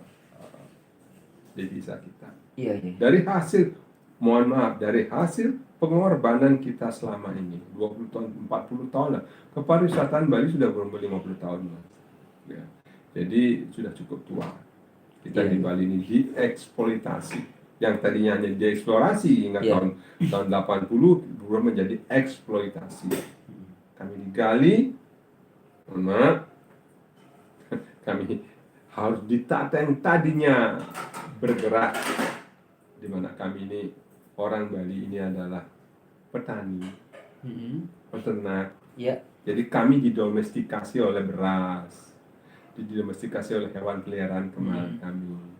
devisa kita. Iya, iya. Dari hasil, mohon maaf, dari hasil pengorbanan kita selama ini 20 tahun, 40 tahun lah. Kepariwisataan Bali sudah berumur 50 tahun, Mas. Ya. Jadi sudah cukup tua. Kita di Bali ini dieksploitasi. Yang tadinya hanya dieksplorasi hingga tahun 80 berubah menjadi eksploitasi. Kami digali, mohon maaf, kami harus ditata yang tadinya bergerak, di mana kami ini orang Bali ini adalah petani, peternak. Jadi kami didomestikasi oleh beras, didomestikasi oleh hewan peliharaan kami.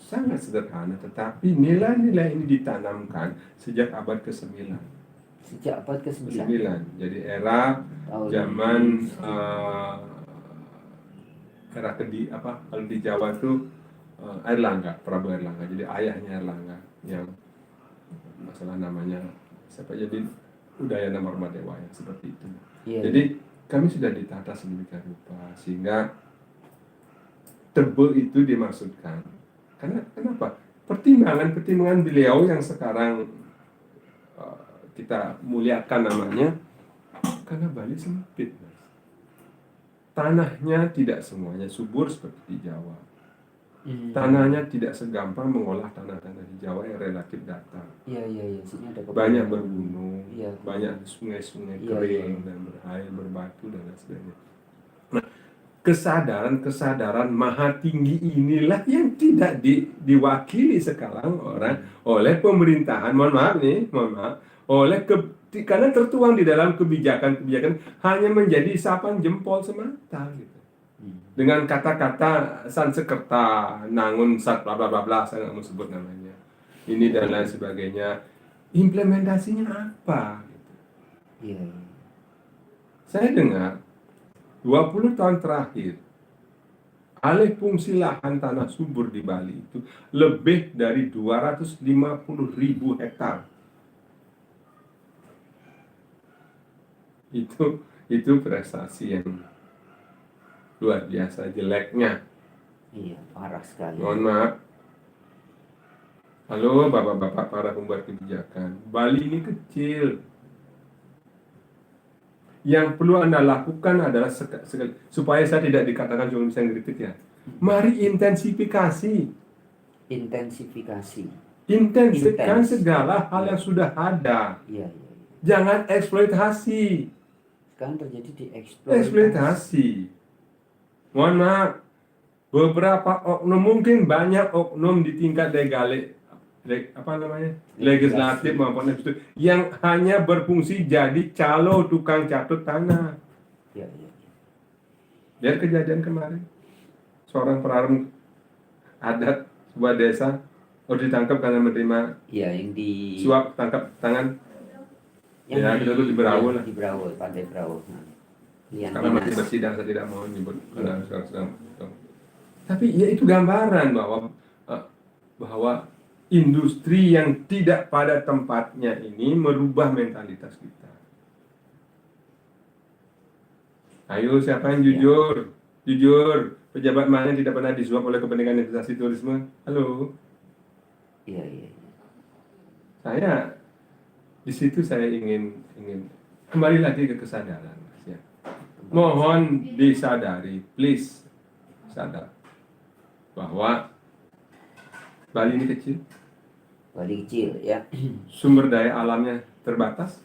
Sangat sederhana, tetapi nilai-nilai ini ditanamkan sejak abad ke-9. Sejak abad ke-9. Jadi era zaman era kalau di Jawa itu Airlangga, Prabu Airlangga. Jadi ayahnya Airlangga yang masalah namanya siapa, jadi Udayana Marmadewa ya, seperti itu. Jadi kami sudah ditata sedemikian rupa sehingga tebel itu dimaksudkan. Kenapa? Pertimbangan beliau yang sekarang kita muliakan namanya, karena Bali sempit, Mas. Tanahnya tidak semuanya subur seperti di Jawa. Tanahnya tidak segampang mengolah tanah-tanah di Jawa yang relatif datar. Banyak bergunung, banyak sungai-sungai kering dan berair, berbatu dan lain sebagainya. Nah, kesadaran maha tinggi inilah yang tidak diwakili sekarang oleh pemerintahan, mohon maaf, karena tertuang di dalam kebijakan hanya menjadi isapan jempol semata gitu. Dengan kata-kata Sansekerta, Nangun, Sat, bla bla bla bla, saya nggak mau sebut namanya. Ini dan lain sebagainya. Implementasinya apa? Gitu. Saya dengar 20 tahun terakhir, alih fungsi lahan tanah subur di Bali itu lebih dari 250.000 hektar. Itu prestasi yang luar biasa jeleknya. Parah sekali. Mohon maaf. Halo bapak-bapak para pembuat kebijakan, Bali ini kecil. Yang perlu Anda lakukan adalah supaya saya tidak dikatakan cuma bisa ngeritik ya. Mari intensifikasi. Intensifikkan segala hal yang sudah ada. Jangan eksploitasi. Sekarang terjadi di eksploitasi. Mohon maaf, beberapa oknum, mungkin banyak oknum di tingkat legislatif maupun itu yang hanya berfungsi jadi calo tukang catut tanah. Lihat kejadian kemarin, seorang perarung adat sebuah desa ditangkap karena menerima suap tangkap tangan. Kita tuh di Berawul lah. Di Berawul, Pantai Berawul. Karena masih bersidang, saya tidak mau nyebut karena sedang. Tapi ya itu gambaran bahwa industri yang tidak pada tempatnya ini merubah mentalitas kita. Ayo, siapa yang jujur? Jujur, pejabat mana yang tidak pernah disuap oleh kepentingan investasi turisme? Halo? Saya di situ saya ingin kembali lagi ke kesadaran, Mas, ya. Mohon disadari, please sadar bahwa Bali ini kecil. Ya. Sumber daya alamnya terbatas.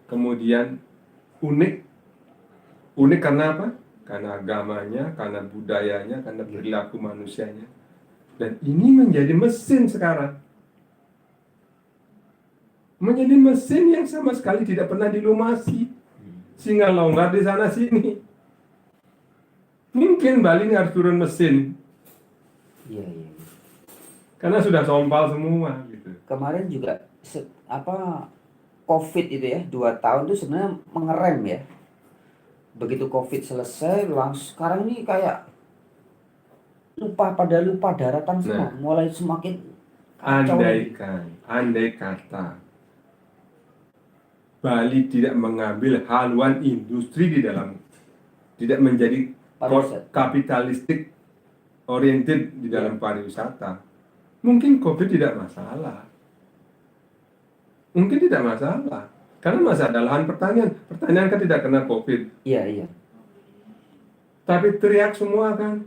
Kemudian unik karena apa? Karena agamanya, karena budayanya, karena perilaku manusianya. Dan ini menjadi mesin sekarang. Menjadi mesin yang sama sekali tidak pernah dilumasi, sehingga longgar di sana sini. Mungkin Bali ini harus turun mesin. Karena sudah sompal semua gitu. Kemarin juga COVID itu ya, 2 tahun itu sebenarnya mengerem ya. Begitu COVID selesai, langsung sekarang ini kayak lupa daratan semua, mulai semakin kacau. Andai kata Bali tidak mengambil haluan industri di dalam, tidak menjadi Pariwisata. kapitalistik oriented di dalam pariwisata, mungkin COVID tidak masalah. Mungkin tidak masalah. Karena masih ada lahan pertanian. Pertanian kan tidak kena COVID. Iya, iya. Tapi teriak semua kan.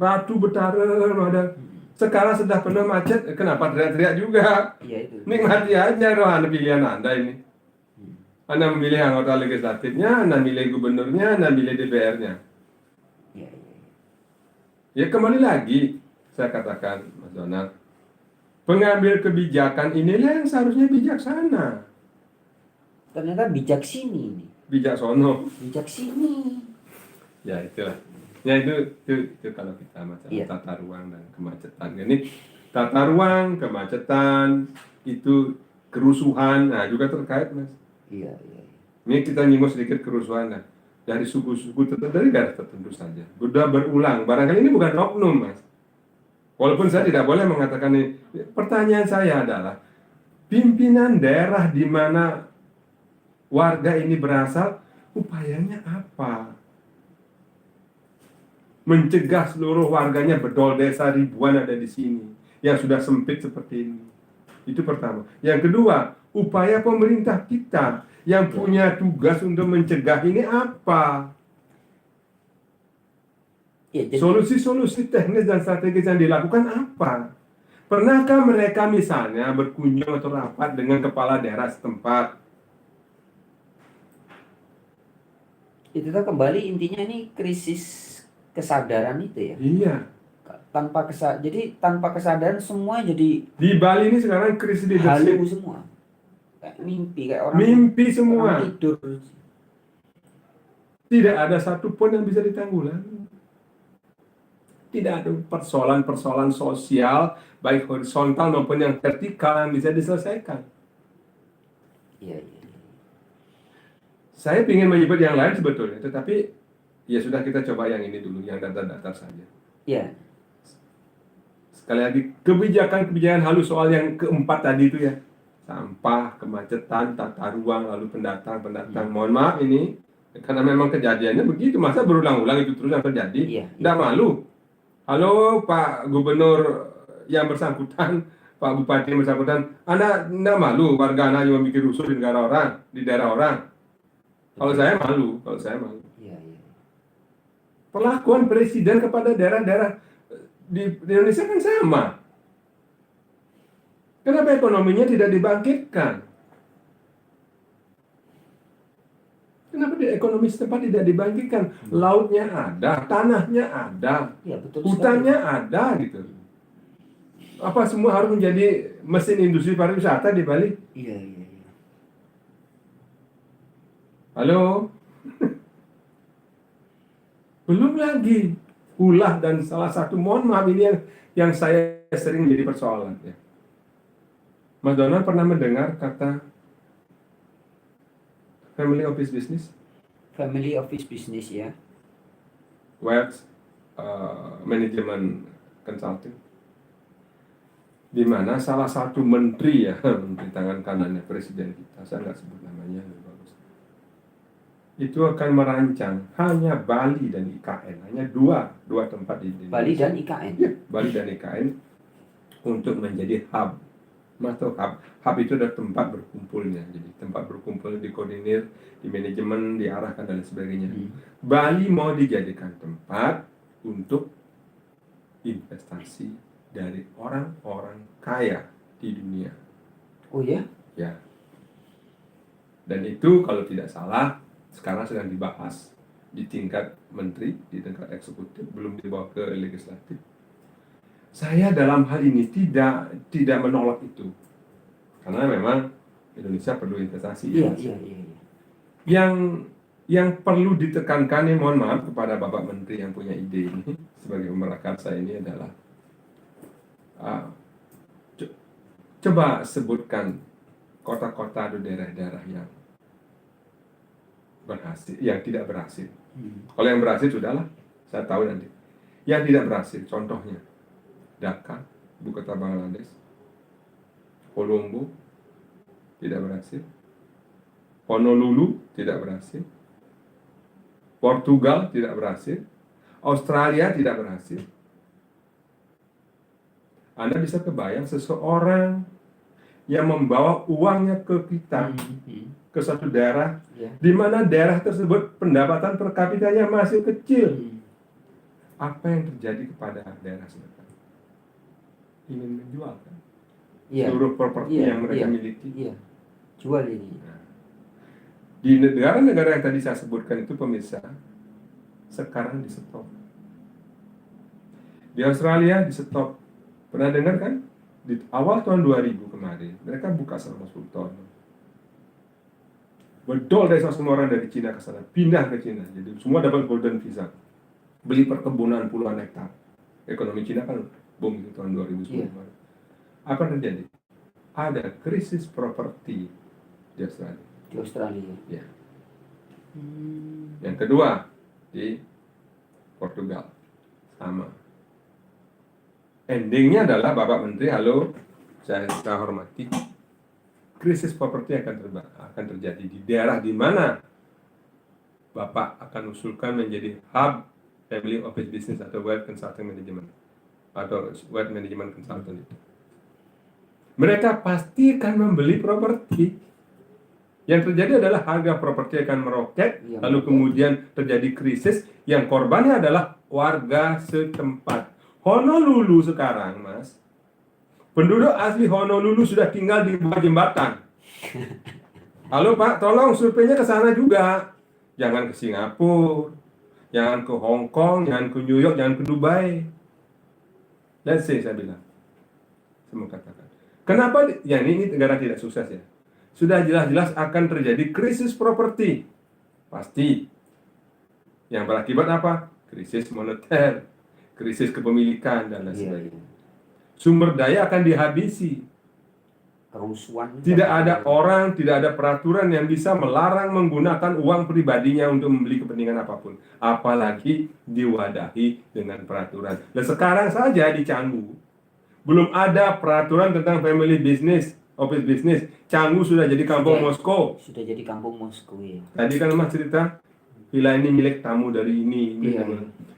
Ratu Betara ada. Sekarang sudah penuh macet, kenapa teriak-teriak juga? Iya itu. Nikmati aja roh Anda pilihan Anda ini. Anda memilih anggota legislatifnya, Anda milih gubernurnya, Anda milih DPR-nya. Iya, iya. Ya kembali lagi, saya katakan Mas Donald, pengambil kebijakan inilah yang seharusnya bijaksana. Ternyata bijak sini nih. Bijaksono. Bijak sini. Ya itulah. Ya itu kalau kita masalah tata ruang dan kemacetan. Ini tata ruang, kemacetan, itu kerusuhan, nah juga terkait Mas. Iya, iya. Ini kita nyinggung sedikit kerusuhan nah. Dari suku-suku tertentu, dari garis tertentu saja. Sudah berulang, barangkali ini bukan oknum Mas. Walaupun saya tidak boleh mengatakan ini. Pertanyaan saya adalah, pimpinan daerah di mana warga ini berasal, upayanya apa? Mencegah seluruh warganya bedol desa ribuan ada di sini yang sudah sempit seperti ini. Itu pertama. Yang kedua, upaya pemerintah kita yang punya tugas untuk mencegah ini apa? Ya, jadi, Solusi-solusi teknis dan strategis yang dilakukan apa? Pernahkah mereka misalnya berkunjung atau rapat dengan kepala daerah setempat? itu kan kembali intinya ini krisis kesadaran itu ya. Iya. Jadi tanpa kesadaran semua jadi Di Bali ini sekarang krisis halu leadership. semua. Kayak mimpi, kayak orang Mimpi semua. orang tidur. Tidak ada satupun yang bisa ditanggulangi. Tidak ada persoalan-persoalan sosial, baik horizontal maupun yang vertikal yang bisa diselesaikan. Iya, iya. Saya ingin menyebut yang lain sebetulnya, tetapi ya sudah kita coba yang ini dulu, yang datar-datar saja. Iya. Sekali lagi, kebijakan-kebijakan halus soal yang keempat tadi itu ya. Sampah, kemacetan, tata ruang, lalu pendatang. Mohon maaf ini, karena memang kejadiannya begitu, masa berulang-ulang itu terus yang terjadi. Iya. Nggak malu. Halo Pak Gubernur yang bersangkutan, Pak Bupati yang bersangkutan, Anda nggak malu warga Anda yang bikin rusuh di negara orang, di daerah orang? Kalau saya malu. Iya, iya. Perlakuan presiden kepada daerah-daerah di Indonesia kan sama. Kenapa ekonominya tidak dibangkitkan? Kenapa di ekonomi setempat tidak dibangkitkan? Lautnya ada, tanahnya ada, Ya, betul hutannya sekali. ada gitu. Apa semua harus menjadi mesin industri pariwisata di Bali? Iya, iya, iya. Halo? Belum lagi ulah dan salah satu, mohon maaf ini yang saya sering menjadi persoalan ya. Mas Donald pernah mendengar kata family office business? Family office business ya. Wealth management consulting, di mana salah satu menteri ya, menteri tangan kanannya presiden kita, saya nggak sebut namanya, bagus, itu akan merancang hanya Bali dan IKN, hanya dua tempat di Indonesia. Bali dan IKN. Ya, Bali dan IKN untuk menjadi hub. Masuk hub itu adalah tempat berkumpulnya, jadi tempat berkumpul, dikoordinir, di manajemen, diarahkan dan sebagainya. Bali mau dijadikan tempat untuk investasi dari orang-orang kaya di dunia. Oh ya? Ya. Dan itu kalau tidak salah sekarang sedang dibahas di tingkat menteri, di tingkat eksekutif, belum dibawa ke legislatif. Saya dalam hal ini tidak menolak itu, karena memang Indonesia perlu investasi. Iya. Yang perlu ditekankan, mohon maaf kepada Bapak Menteri yang punya ide ini sebagai pemerakarsa ini adalah coba sebutkan kota-kota atau daerah-daerah yang berhasil, yang tidak berhasil. Kalau yang berhasil sudahlah, saya tahu nanti. Yang tidak berhasil, contohnya Dhaka, ibu kota Bangladesh, Colombo, tidak berhasil. Honolulu tidak berhasil, Portugal tidak berhasil, Australia tidak berhasil. Anda bisa kebayang seseorang yang membawa uangnya ke kita, ke suatu daerah, di mana daerah tersebut pendapatan per kapitanya masih kecil. Apa yang terjadi kepada daerah sekitar? Ingin menjual kan? Seluruh properti yang mereka miliki. Jual ini. Nah, di negara-negara yang tadi saya sebutkan itu pemirsa, sekarang di stop. Di Australia di stop. Pernah dengar kan? Di awal tahun 2000 kemarin, mereka buka 150 ton. Bedol dari semua orang dari Cina ke sana, pindah ke Cina. Jadi semua dapat golden visa. Beli perkebunan puluhan hektar. Ekonomi Cina kan boom di tahun 2010. Apa yang terjadi? Ada krisis properti di Australia. Di Australia. Ya. Yang kedua di Portugal, sama. Endingnya adalah Bapak Menteri, halo, saya hormati, krisis properti akan terjadi di daerah di mana Bapak akan usulkan menjadi hub family office business atau wealth consulting management atau wealth management consultant itu. Mereka pasti akan membeli properti. Yang terjadi adalah harga properti akan meroket, lalu kemudian terjadi krisis yang korbannya adalah warga setempat. Honolulu sekarang, Mas, penduduk asli Honolulu sudah tinggal di bawah jembatan. Halo Pak, tolong surveinya ke sana juga. Jangan ke Singapura, jangan ke Hong Kong, jangan ke New York, jangan ke Dubai. Let's say, saya bilang. Saya mau katakan. Kenapa? Ya ini negara tidak sukses ya. Sudah jelas-jelas akan terjadi krisis properti. Pasti. Yang berakibat apa? Krisis moneter, krisis kepemilikan, dan lain sebagainya. Sumber daya akan dihabisi. Kerusuhan. Tidak ada orang, tidak ada peraturan yang bisa melarang menggunakan uang pribadinya untuk membeli kepentingan apapun. Apalagi diwadahi dengan peraturan. Dan sekarang saja di Canggu, belum ada peraturan tentang family business, office business. Canggu sudah jadi kampung Moskow. Sudah jadi kampung Moskow ya. Tadi kan Mas cerita, villa ini milik tamu dari ini.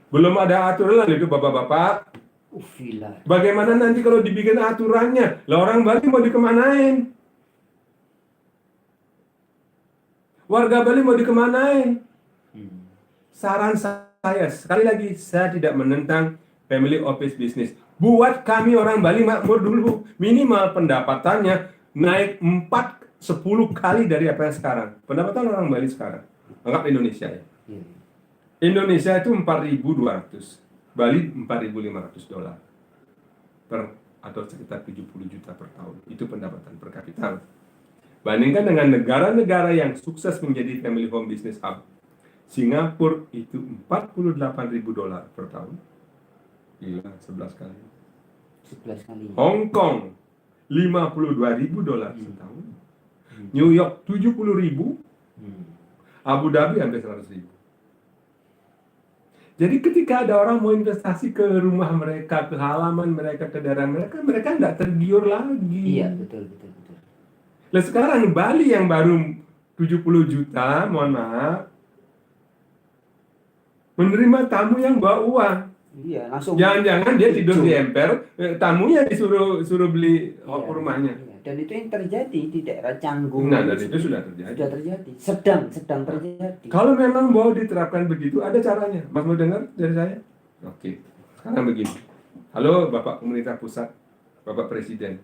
Belum ada aturan itu bapak-bapak. Villa. Bagaimana nanti kalau dibikin aturannya? Lah orang Bali mau dikemanain? Warga Bali mau dikemanain? Saran saya, sekali lagi, saya tidak menentang family office business. Buat kami orang Bali makmur dulu. Minimal pendapatannya naik 4-10 kali dari apa yang sekarang. Pendapatan orang Bali sekarang. Anggap Indonesia ya. Indonesia itu 4.200. Bali 4.500 dolar. Atau sekitar 70 juta per tahun. Itu pendapatan per kapita. Bandingkan dengan negara-negara yang sukses menjadi family home business hub. Singapura itu 48.000 dolar per tahun. Gila, 11 kali. 11 kali. Hong Kong 52.000 dolar setahun. New York 70.000. Abu Dhabi hampir 100.000. Jadi ketika ada orang mau investasi ke rumah mereka, ke halaman mereka, ke daerah mereka, mereka nggak tergiur lagi. Iya, betul. Nah sekarang Bali yang baru 70 juta, mohon maaf, menerima tamu yang bawa uang. Iya, langsung. Jangan-jangan dia tidur di emper, tamunya disuruh beli rumahnya. Iya. Dan itu yang terjadi di daerah Canggu. Nah, dan itu sudah terjadi. Sudah terjadi. Sedang terjadi. Kalau memang mau diterapkan begitu, ada caranya. Mas mau dengar dari saya? Oke. Sekarang begini. Halo Bapak Pemerintah Pusat, Bapak Presiden.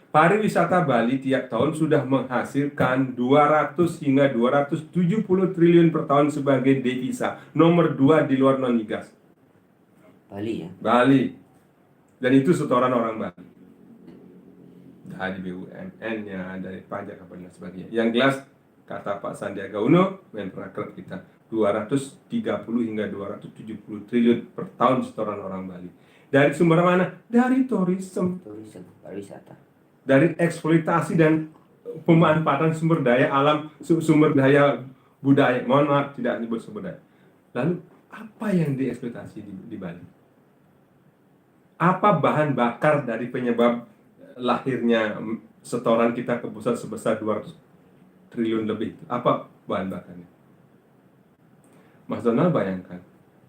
Pariwisata Bali tiap tahun sudah menghasilkan 200 hingga 270 triliun per tahun sebagai devisa. Nomor 2 di luar non-migas. Bali ya? Bali. Dan itu setoran orang Bali. Dari BUMN-nya, dari pajak, apa dan sebagainya. Yang jelas, kata Pak Sandiaga Uno, Menparekraf kita, 230 hingga 270 triliun per tahun setoran orang Bali. Dari sumber mana? Dari tourism. Pariwisata. Dari eksploitasi dan pemanfaatan sumber daya alam, sumber daya budaya. Mohon maaf, tidak menyebut sumber daya. Lalu, apa yang dieksploitasi di Bali? Apa bahan bakar dari penyebab lahirnya setoran kita ke pusat sebesar 200 triliun lebih. Apa bahan bakarnya? Mas Donald bayangkan,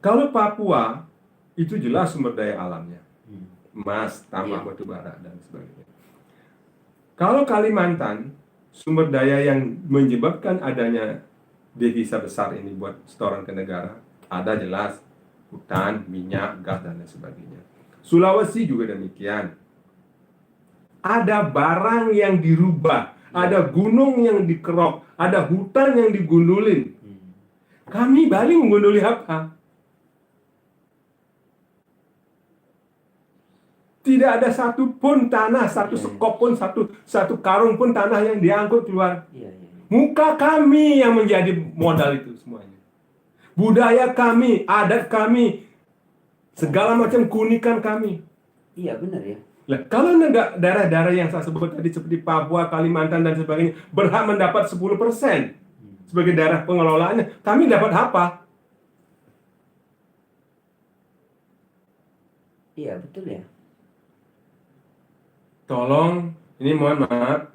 kalau Papua itu jelas sumber daya alamnya, emas, tambah Iya. batu bara dan sebagainya. Kalau Kalimantan, sumber daya yang menyebabkan adanya devisa besar ini buat setoran ke negara, ada jelas hutan, minyak, gas dan lain sebagainya. Sulawesi juga demikian. Ada barang yang dirubah, ada gunung yang dikerok, ada hutan yang digundulin. Kami Bali menggunduli apa? Tidak ada satu pun tanah, satu sekop pun, satu karung pun tanah yang diangkut keluar. Muka kami yang menjadi modal itu semuanya. Budaya kami, adat kami, segala macam keunikan kami. Iya benar ya. Nah, kalau daerah-daerah yang saya sebut tadi seperti Papua, Kalimantan dan sebagainya berhak mendapat 10% sebagai daerah pengelolaannya, kami dapat apa? Iya betul ya. Tolong, ini mohon maaf,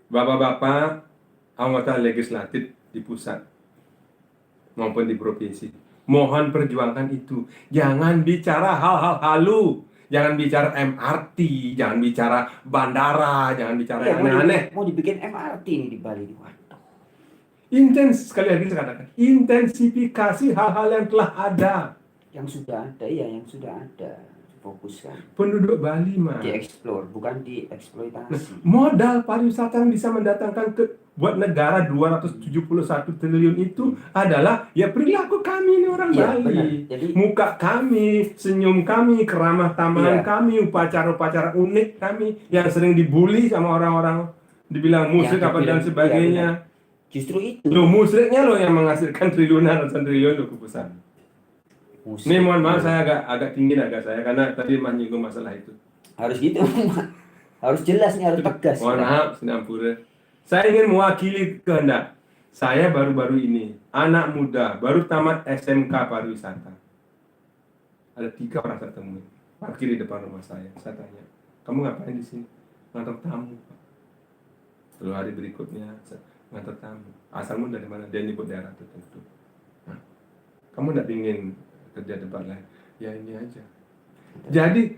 bapak-bapak anggota legislatif di pusat maupun di provinsi, mohon perjuangkan itu. Jangan bicara hal-hal halu, jangan bicara MRT, jangan bicara bandara, jangan bicara Iya, yang aneh-aneh. mau dibikin MRT nih di Bali. Waduh. Sekali lagi saya katakan, intensifikasi hal-hal yang telah ada. Yang sudah ada, ya yang sudah ada. Fokuskan. Penduduk Bali mah Dieksplor, bukan dieksploitasi. modal pariwisata yang bisa mendatangkan buat negara 271 triliun itu adalah ya perilaku kami ini orang Iya, Bali. benar. Jadi Muka kami, senyum kami, keramah tamahan Iya. kami, upacara-upacara unik kami yang sering dibully sama orang-orang, dibilang musyrik apa dan dibilang- sebagainya. justru itu. Loh, musyriknya loh yang menghasilkan triliunan ratusan triliun loh ke pusat. Musik. Ini mohon maaf saya agak tinggi karena tadi menyinggung masalah itu. Harus gitu. Harus jelas nih, harus tegas. Mohon maaf, Sinampura. Saya ingin mewakili kehendak. Saya baru-baru ini, anak muda, baru tamat SMK pariwisata. Ada 3 orang saya temui, parkir di depan rumah saya. Saya tanya, kamu ngapain di sini? Ngantar tamu, Pak. 10 hari berikutnya, ngantar tamu. Asalmu dari mana? Dia nyebut daerah tertentu. Nah, kamu nggak ingin kerja tempat lain? Ya ini aja. Jadi,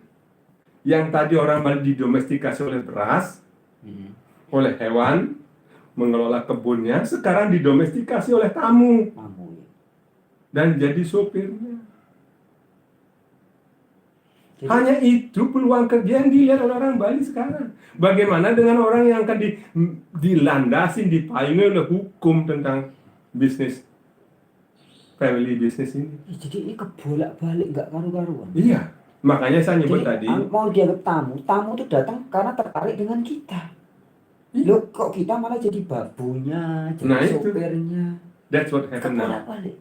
yang tadi orang Bali didomestikasi oleh beras, oleh hewan, mengelola kebunnya, sekarang didomestikasi oleh tamu dan jadi sopirnya. Hanya itu peluang kerja yang dilihat oleh orang Bali sekarang. Bagaimana dengan orang yang akan dilandasi, dipayungi oleh hukum tentang bisnis, family business ini? Jadi ini kebolak-balik, nggak karu-karuan. Iya, makanya saya nyebut tadi. Mau dianggap tamu tuh datang karena tertarik dengan kita. Loh, kok kita malah jadi babunya, jadi sopirnya. That's what happened now. Kebolak-balik.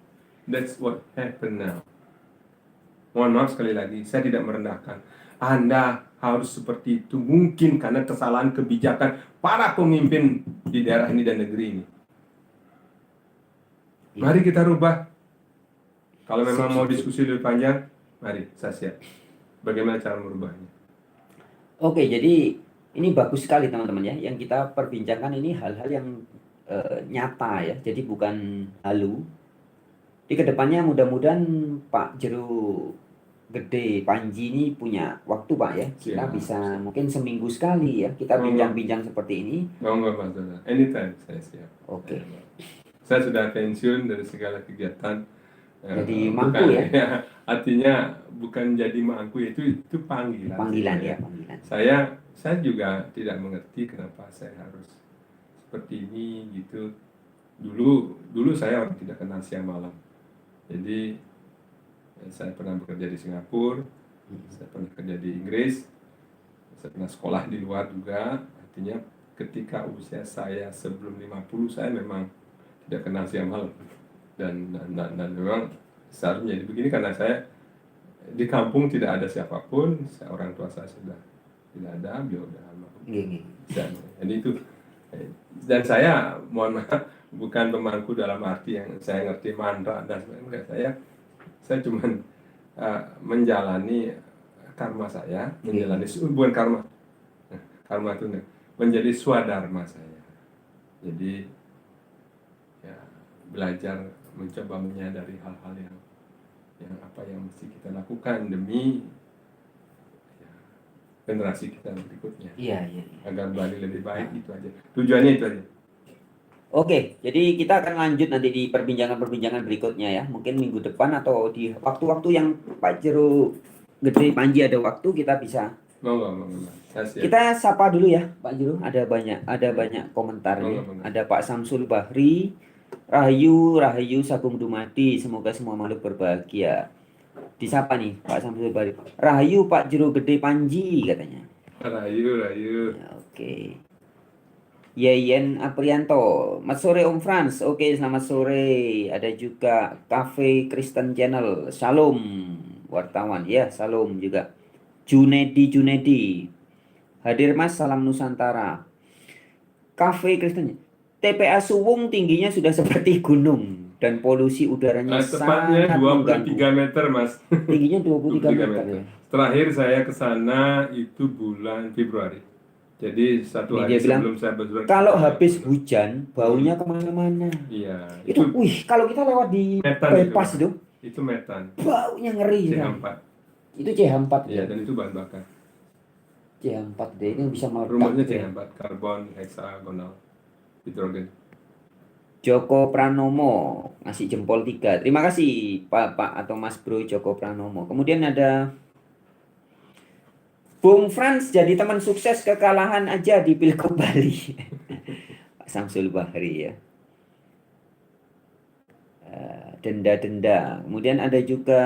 That's what happened now. Mohon maaf sekali lagi, saya tidak merendahkan. Anda harus seperti itu mungkin karena kesalahan kebijakan para pemimpin di daerah ini dan negeri ini. Mari kita rubah. Kalau memang mau diskusi lebih panjang, mari, saya siap. Bagaimana cara merubahnya? Oke, jadi ini bagus sekali teman-teman ya. Yang kita perbincangkan ini hal-hal yang nyata ya. Jadi bukan halu. Di kedepannya mudah-mudahan Pak Jero Gede Panji ini punya waktu Pak ya. Kita bisa mungkin seminggu sekali ya. Kita bincang-bincang seperti ini. Enggak masalah. Anytime saya siap. Oke. Saya sudah pensiun dari segala kegiatan. Jadi mangku ya? Artinya bukan jadi mangku, itu panggilan. Panggilan ya, panggilan. Saya juga tidak mengerti kenapa saya harus seperti ini gitu. Dulu saya orang tidak kenal siang malam. Jadi saya pernah bekerja di Singapura, saya pernah kerja di Inggris, saya pernah sekolah di luar juga. Artinya ketika usia saya sebelum 50 saya memang tidak kenal siang malam. Dan memang seharusnya jadi begini karena saya di kampung tidak ada siapapun, orang tua saya sudah tidak ada, beliau sudah almarhum. Jadi itu, dan saya mohon maaf bukan pemangku dalam arti yang saya ngerti mantra dan sebagainya. Saya cuma menjalani karma saya, bukan karma itu menjadi swadharma saya. Jadi belajar mencoba menyadari hal-hal yang apa yang mesti kita lakukan demi ya, generasi kita berikutnya Iya, iya. agar Bali lebih baik. Itu aja tujuannya, itu aja. Oke, jadi kita akan lanjut nanti di perbincangan-perbincangan berikutnya ya. Mungkin minggu depan atau di waktu-waktu yang Pak Jero Gede Panji ada waktu kita bisa. Monggo. Saya siap. Kita sapa dulu ya Pak Jero. Ada banyak komentar nih. Monggo. Ada Pak Samsul Bahri, Rahayu Sagung Dumadi. Semoga semua makhluk berbahagia. Disapa nih Pak Samsul Bahri. Rahayu Pak Jero Gede Panji katanya. Rayu. Ya, oke. Yeyen Aprianto, selamat sore Om Frans. Oke, selamat sore. Ada juga Cafe Kristen Channel. Shalom wartawan ya, shalom juga. Junedi. Hadir Mas, salam Nusantara. Cafe Kristen. TPA Suwung tingginya sudah seperti gunung dan polusi udaranya Tepatnya sangat 23 mengganggu. meter, Mas. Tingginya 23 meter ya. Terakhir saya ke sana itu bulan Februari. Jadi satu Ini hari dia bilang, sebelum saya berjualan. kalau habis hujan, baunya kemana-mana. Iya. Itu, kalau kita lewat di metan bypass itu metan. baunya ngeri. CH4. Itu CH4 Iya, ya. dan itu bahan bakar. CH4 deh, ini bisa meledak. Rumusnya ya. CH4, karbon heksagonal hidrogen. Joko Pranomo ngasih jempol 3. Terima kasih Pak atau Mas Bro Joko Pranomo. Kemudian ada Bung Frans jadi teman sukses, kekalahan aja di Pilgub Bali. Pak Samsul Bahri ya. Denda. Kemudian ada juga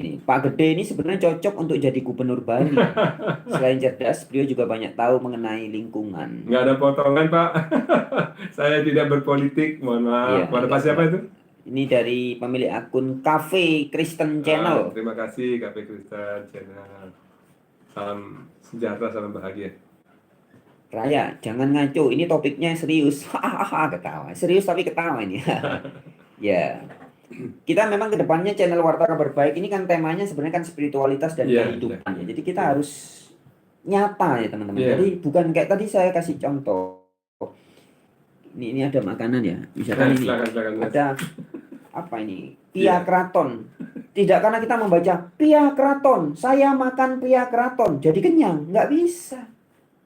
ini, Pak Gede ini sebenarnya cocok untuk jadi gubernur Bali. Selain cerdas, beliau juga banyak tahu mengenai lingkungan. Nggak ada potongan, Pak. Saya tidak berpolitik, mohon maaf. Iya, Pada siapa itu? Ini dari pemilik akun Cafe Kristen Channel. Terima kasih Cafe Kristen Channel. Salam sejahtera, salam bahagia. Raya, jangan ngaco. Ini topiknya serius. Hahaha, ketawa. Serius tapi ketawa ini. Ya. Kita memang kedepannya channel Warta Kabar Baik ini kan temanya sebenarnya kan spiritualitas dan kehidupan ya. Jadi kita harus nyata ya teman-teman. Jadi bukan kayak tadi saya kasih contoh. Ini ada makanan ya. Misalkan ini ada apa ini? Pia Kraton. Tidak karena kita membaca Pia Kraton, saya makan Pia Kraton jadi kenyang, nggak bisa.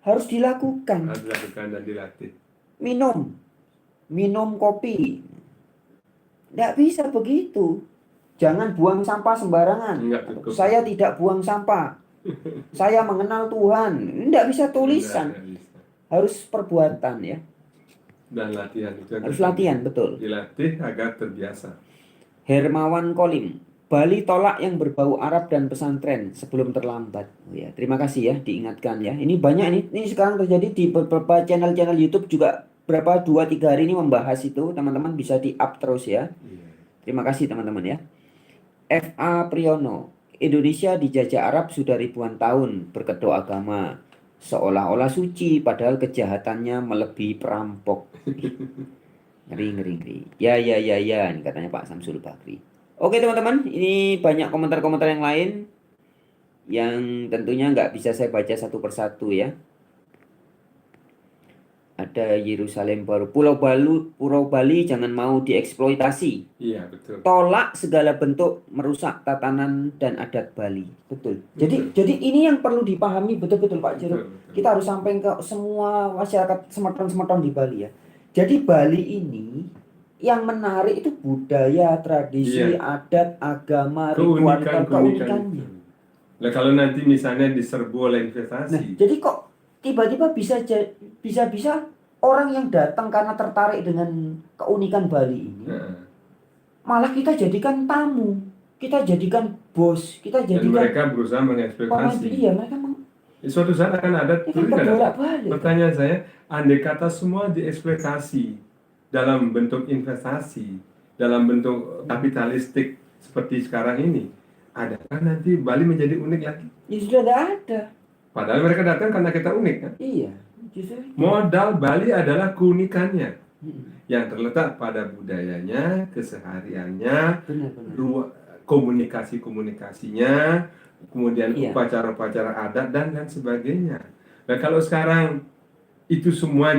Harus dilakukan. Harus dilakukan dan dilatih. Minum kopi. Nggak bisa begitu. Jangan buang sampah sembarangan. Saya tidak buang sampah. Saya mengenal Tuhan. Nggak bisa tulisan. Harus perbuatan ya. Dan latihan itu harus latihan, betul. Dilatih agar terbiasa. Hermawan Kolim, Bali tolak yang berbau Arab dan pesantren sebelum terlambat. Oh ya, terima kasih ya diingatkan ya. Ini banyak ini sekarang terjadi di beberapa channel YouTube juga. Berapa 2-3 hari ini membahas itu, teman-teman bisa di-up terus ya. Terima kasih teman-teman ya. F.A. Priyono, Indonesia dijajah Arab sudah ribuan tahun, berkedok agama seolah-olah suci padahal kejahatannya melebihi perampok. Ngeri. Ya, ini katanya Pak Samsul Bakri. Oke teman-teman, ini banyak komentar-komentar yang lain yang tentunya nggak bisa saya baca satu persatu ya. Ada Yerusalem baru, Pulau Bali jangan mau dieksploitasi. Iya, betul. Tolak segala bentuk merusak tatanan dan adat Bali. Betul. Jadi ini yang perlu dipahami betul-betul Pak Jero. Kita harus sampaikan ke semua masyarakat semeton-semeton di Bali ya. Jadi Bali ini yang menarik itu budaya, tradisi, adat, agama, ritual, keunikannya. Nah, kalau nanti misalnya diserbu oleh investasi. Nah, jadi kok tiba-tiba bisa orang yang datang karena tertarik dengan keunikan Bali ini, malah kita jadikan tamu, kita jadikan bos, kita jadikan. Dan mereka berusaha mengeksploitasi. Iya, mereka suatu saat akan ada. Pertanyaan saya, andai kata semua dieksploitasi dalam bentuk investasi, dalam bentuk kapitalistik seperti sekarang ini, adakah nanti Bali menjadi unik lagi? Ya sudah ada. Padahal mereka datang karena kita unik kan? Iya. Modal Bali adalah keunikannya yang terletak pada budayanya, kesehariannya, komunikasinya, kemudian upacara-upacara adat dan sebagainya. Nah kalau sekarang itu semua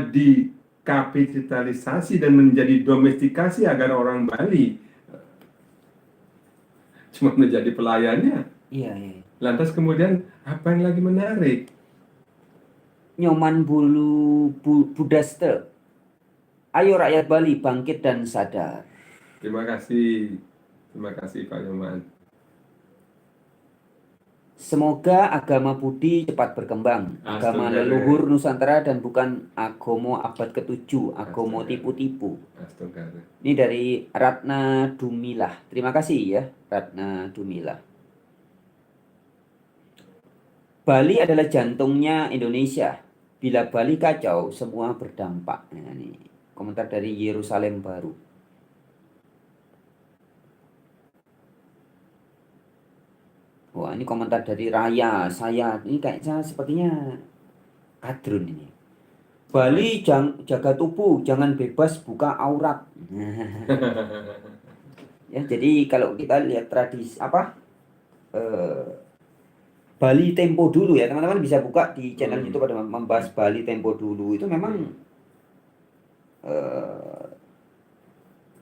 kapitalisasi dan menjadi domestikasi agar orang Bali cuma menjadi pelayannya. Iya, iya. Lantas kemudian apa yang lagi menarik? Nyoman Budaste. Ayo rakyat Bali bangkit dan sadar. Terima kasih Pak Nyoman. Semoga agama Budi cepat berkembang. Agama Astagfirullah. leluhur Nusantara dan bukan agama abad ke-7, agama Astagfirullah. tipu-tipu. Astaga. Ini dari Ratna Dumilah. Terima kasih ya, Ratna Dumilah. Bali adalah jantungnya Indonesia. Bila Bali kacau, semua berdampak. Nah, ini komentar dari Yerusalem Baru. Wah, ini komentar dari Raya. Ini kayaknya sepertinya kadrun ini. Bali jaga tubuh, jangan bebas buka aurat. Ya, jadi kalau kita lihat tradisi Bali Tempo dulu ya, teman-teman bisa buka di channel YouTube ada membahas Bali Tempo dulu. Itu memang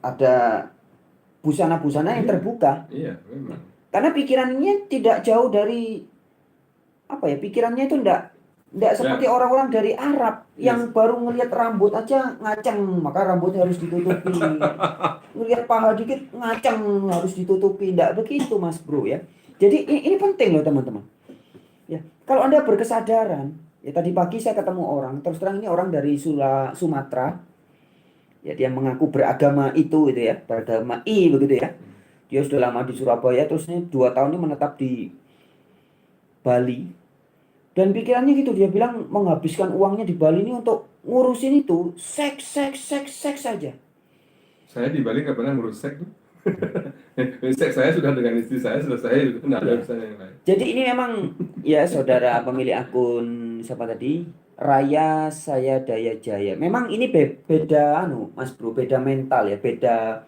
ada busana-busana yang terbuka. Iya, memang. Karena pikirannya tidak jauh dari pikirannya itu enggak seperti orang-orang dari Arab yang baru ngelihat rambut aja ngaceng, maka rambutnya harus ditutupi. Ngelihat paha dikit ngaceng, harus ditutupi. Enggak begitu, Mas Bro ya. Jadi ini penting loh teman-teman. Ya, kalau Anda berkesadaran, ya tadi pagi saya ketemu orang, terus terang ini orang dari Sumatera. Ya, dia mengaku beragama itu gitu ya, beragama begitu ya. Dia sudah lama di Surabaya, terus ini 2 tahun ini menetap di Bali. Dan pikirannya gitu, dia bilang menghabiskan uangnya di Bali ini untuk ngurusin itu seks saja. Saya di Bali nggak pernah ngurus seks tuh. Seks saya sudah dengan istri saya selesai, itu nggak ada urusan yang lain. Jadi ini memang ya saudara pemilik akun siapa tadi? Raya Saya Daya Jaya. Memang ini beda Mas Bro, beda mental ya, beda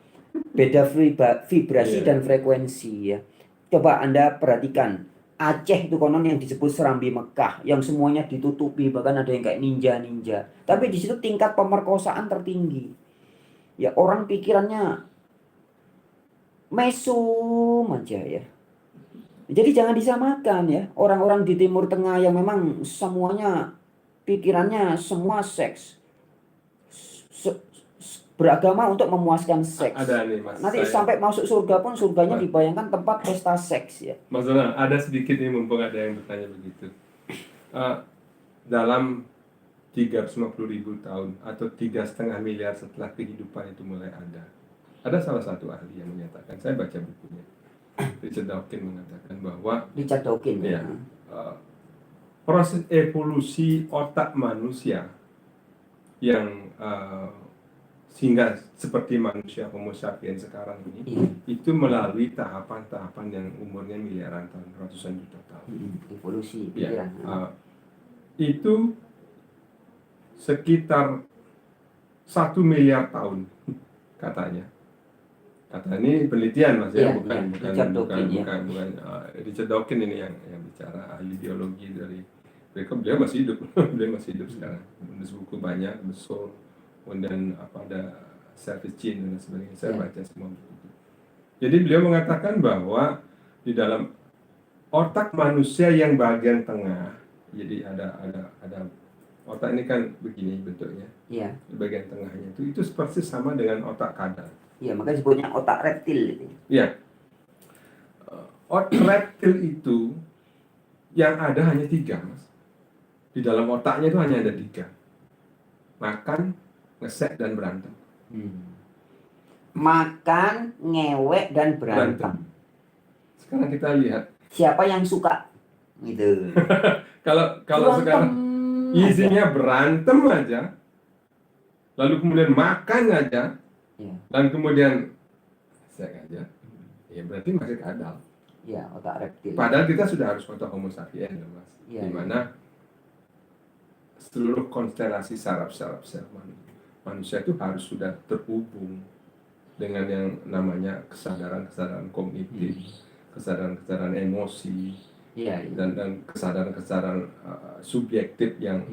vibrasi dan frekuensi ya. Coba Anda perhatikan, Aceh itu konon yang disebut Serambi Mekah, yang semuanya ditutupi, bahkan ada yang kayak ninja. Tapi di situ tingkat pemerkosaan tertinggi. Ya, orang pikirannya mesum aja ya. Jadi jangan disamakan ya, orang-orang di Timur Tengah yang memang semuanya pikirannya semua seks. Beragama untuk memuaskan seks. Ada nih, Mas. Nanti sampai masuk surga pun surganya dibayangkan tempat pesta seks ya. Mas Donald, ada sedikit nih mumpung ada yang bertanya begitu. Dalam 350.000 tahun atau 3,5 miliar setelah kehidupan itu mulai ada salah satu ahli yang menyatakan, saya baca bukunya, Richard Dawkins mengatakan bahwa Richard Dawkins ya, proses evolusi otak manusia yang sehingga seperti manusia Homo sapiens sekarang ini itu melalui tahapan-tahapan yang umurnya miliaran tahun, ratusan juta tahun. Evolusi Ya, pikiran. itu sekitar 1 miliar tahun katanya. Kata ini penelitian Mas ya, bukan Richard Dawkins ini yang bicara, ahli biologi dari beliau masih hidup. Beliau masih hidup sekarang. Menulis buku banyak, besar. Dan ada service gene dan sebagainya, saya baca semua buku. Jadi beliau mengatakan bahwa di dalam otak manusia yang bagian tengah, jadi ada otak ini kan begini bentuknya, di bagian tengahnya itu persis sama dengan otak kadal. Iya, makanya disebutnya otak reptil itu. Iya, otak reptil itu yang ada hanya 3, Mas. Di dalam otaknya itu hanya ada 3. Makan, ngesek, dan berantem. Makan, ngewek, dan berantem. Sekarang kita lihat siapa yang suka gitu. kalau sekarang isinya berantem aja, lalu kemudian makan aja, dan kemudian ngesek aja, ya berarti masih kadal. Ya, otak reptil. Padahal kita sudah harus otak Homo sapiens, Mas. Dimana seluruh konstelasi saraf-saraf sel manusia itu harus sudah terhubung dengan yang namanya kesadaran kognitif, kesadaran emosi, dan kesadaran subjektif yang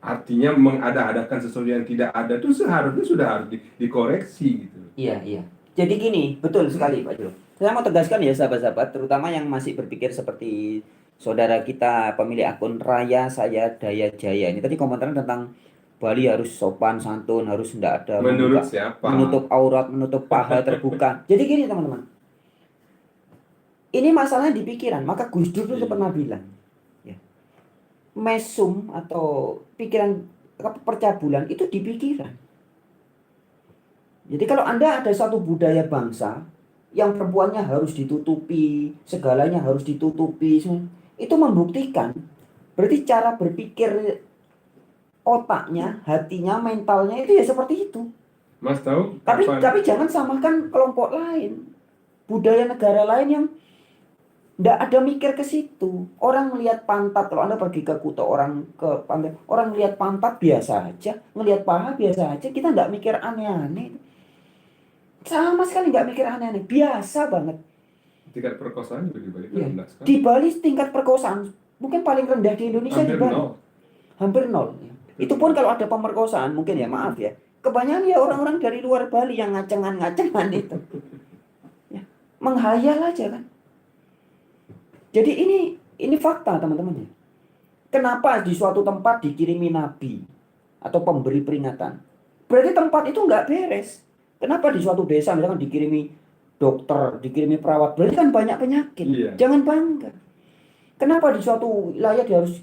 artinya mengada-adakan sesuatu yang tidak ada itu seharusnya sudah harus dikoreksi gitu. Iya, iya. Jadi gini, betul sekali Pak Jo. Saya mau tegaskan ya sahabat-sahabat, terutama yang masih berpikir seperti saudara kita pemilik akun Raya Saya Daya Jaya. Ini tadi komentarnya tentang Bali harus sopan santun, harus tidak ada Menurut membuka, siapa? menutup aurat, menutup paha terbuka. Jadi gini teman-teman, ini masalahnya di pikiran. Maka Gus Dur itu pernah bilang, ya, mesum atau pikiran percabulan itu di pikiran. Jadi kalau Anda ada satu budaya bangsa yang perempuannya harus ditutupi, segalanya harus ditutupi, itu membuktikan berarti cara berpikir otaknya, hatinya, mentalnya itu ya seperti itu. Mas tahu? Tapi jangan samakan kelompok lain, budaya negara lain yang tidak ada mikir ke situ. Orang melihat pantat, kalau Anda pergi ke Kuta, orang ke pantai, orang melihat pantat biasa aja, ngelihat paha biasa aja, kita nggak mikir aneh-aneh. Sama sekali nggak mikir aneh-aneh, biasa banget. Tingkat perkosaan juga di Bali Ya. rendah sekali. Di Bali tingkat perkosaan mungkin paling rendah di Indonesia. Hampir di Bali. nol. Hampir nol. Ya. Itu pun kalau ada pemerkosaan mungkin ya, maaf ya. Kebanyakan ya orang-orang dari luar Bali yang ngacengan-ngacengan itu. Ya. Menghayal aja kan. Jadi ini fakta teman-teman ya. Kenapa di suatu tempat dikirimi nabi atau pemberi peringatan? Berarti tempat itu nggak beres. Kenapa di suatu desa misalkan dikirimi dokter, dikirimi perawat? Berarti kan banyak penyakit. Iya. Jangan bangga. Kenapa di suatu wilayah dia harus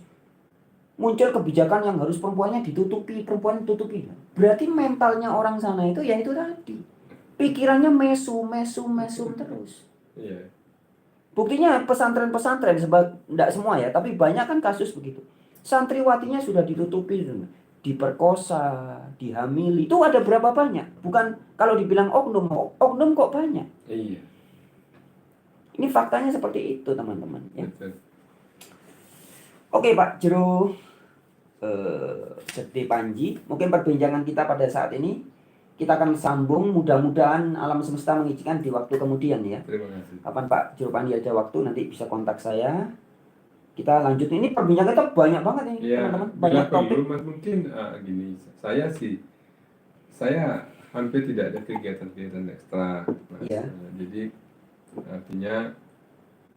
muncul kebijakan yang harus perempuannya ditutupi, perempuan ditutupi? Berarti mentalnya orang sana itu ya itu tadi. Pikirannya mesum terus. Iya. Buktinya pesantren-pesantren, tidak semua ya, tapi banyak kan kasus begitu. Santriwatinya sudah ditutupi, diperkosa, dihamili. Itu ada berapa banyak? Bukan kalau dibilang oknum kok banyak. Iya. Ini faktanya seperti itu teman-teman. Ya. Betul. Oke Pak Jero Gede Panji, mungkin perbincangan kita pada saat ini kita akan sambung, mudah-mudahan alam semesta mengizinkan di waktu kemudian ya. Terima kasih. Kapan Pak Jero Panji ada waktu nanti bisa kontak saya. Kita lanjut, ini perbincangan kita banyak banget ini Ya, teman-teman, banyak topik. mungkin gini, saya hampir tidak ada kegiatan-kegiatan ekstra, Mas. Ya. Jadi artinya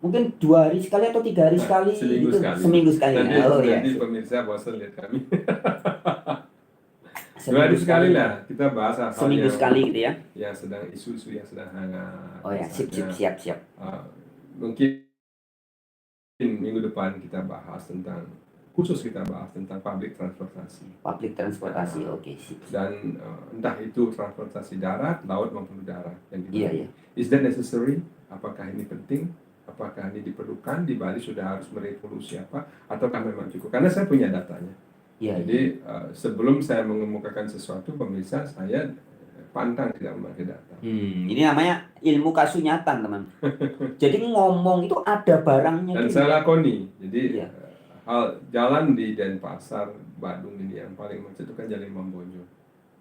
mungkin 2 hari sekali atau 3 hari sekali, seminggu sekali. Nanti pemirsa bosan lihat kami. 2 hari sekali lah kita bahas hal seminggu sekali gitu ya. Yang sedang isu-isu yang sedang hangat. Oh ya, siap. Mungkin minggu depan kita bahas tentang public transportasi. Public transportasi, oke. Dan entah itu transportasi darat, laut maupun udara. Iya. Is that necessary? Apakah ini penting? Apakah ini diperlukan? Di Bali sudah harus merevolusi apa? Ataukah memang cukup? Karena saya punya datanya. Jadi sebelum saya mengemukakan sesuatu, pemirsa, saya pantang tidak memakai data. Ini namanya ilmu kasunyatan teman. Jadi ngomong itu ada barangnya. Dan saya lakoni. Jadi hal jalan di Denpasar, Badung ini yang paling macet itu kan Jalan Imam Bonjol.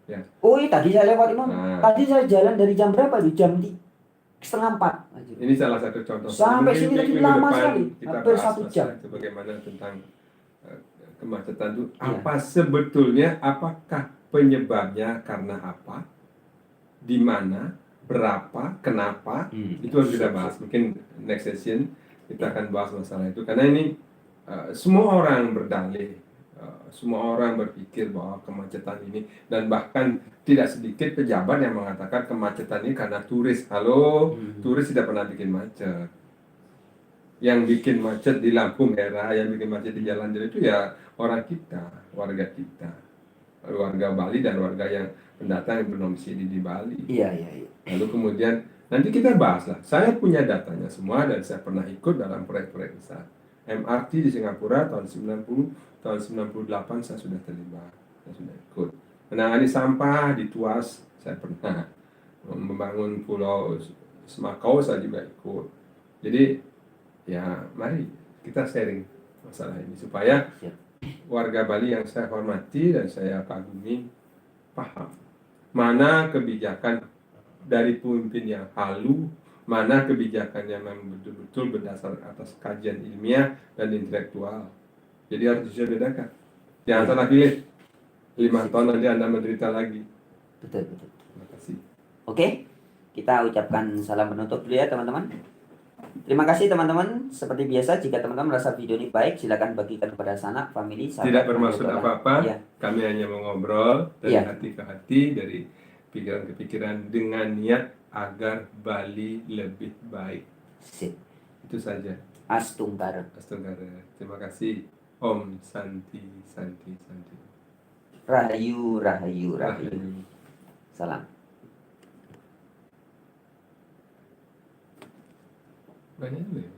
Ya. Oh iya, tadi saya lewat Imam. Tadi saya jalan dari jam berapa? Di jam 3:30. Ini salah satu contoh. Sampai sini tadi lama sekali. Hampir 1 jam. Itu bagaimana tentang kemacetan itu, apa sebetulnya, apakah penyebabnya karena apa, di mana, berapa, kenapa, itu harus kita bahas. Mungkin next session kita akan bahas masalah itu, karena ini semua orang berdalih, semua orang berpikir bahwa kemacetan ini, dan bahkan tidak sedikit pejabat yang mengatakan kemacetan ini karena turis. Halo, turis tidak pernah bikin macet. Yang bikin macet di lampu merah, yang bikin macet di jalan-jalan itu ya orang kita, warga kita, warga Bali dan warga yang pendatang yang berdomisili di Bali. Iya. Lalu kemudian nanti kita bahas lah. Saya punya datanya semua dan saya pernah ikut dalam proyek-proyek besar. MRT di Singapura tahun 90, tahun 98 saya sudah terlibat, saya sudah ikut. Menangani sampah di Tuas saya pernah, membangun pulau Semakau saya juga ikut. Jadi ya mari kita sharing masalah ini supaya warga Bali yang saya hormati dan saya kagumi paham mana kebijakan dari pemimpin yang halu, mana kebijakan yang memang betul-betul berdasar atas kajian ilmiah dan intelektual. Jadi harus bisa bedakan. Jangan salah pilih. 5 tahun nanti Anda menderita lagi. Betul, betul. Terima kasih. Oke, kita ucapkan salam penutup dulu ya teman-teman. Terima kasih teman-teman. Seperti biasa, jika teman-teman merasa video ini baik, silakan bagikan kepada sanak, family, Tidak sahabat, bermaksud anggota. apa-apa. Ya, Kami hanya mau ngobrol dari Iya. hati ke hati, dari pikiran ke pikiran dengan niat agar Bali lebih baik. sip. Itu saja. Astungkara. Astagfirullah. Terima kasih. Om Santi Santi Santi. Rahayu, rahayu, rahayu. Rahayu. Salam. Banyak juga ya?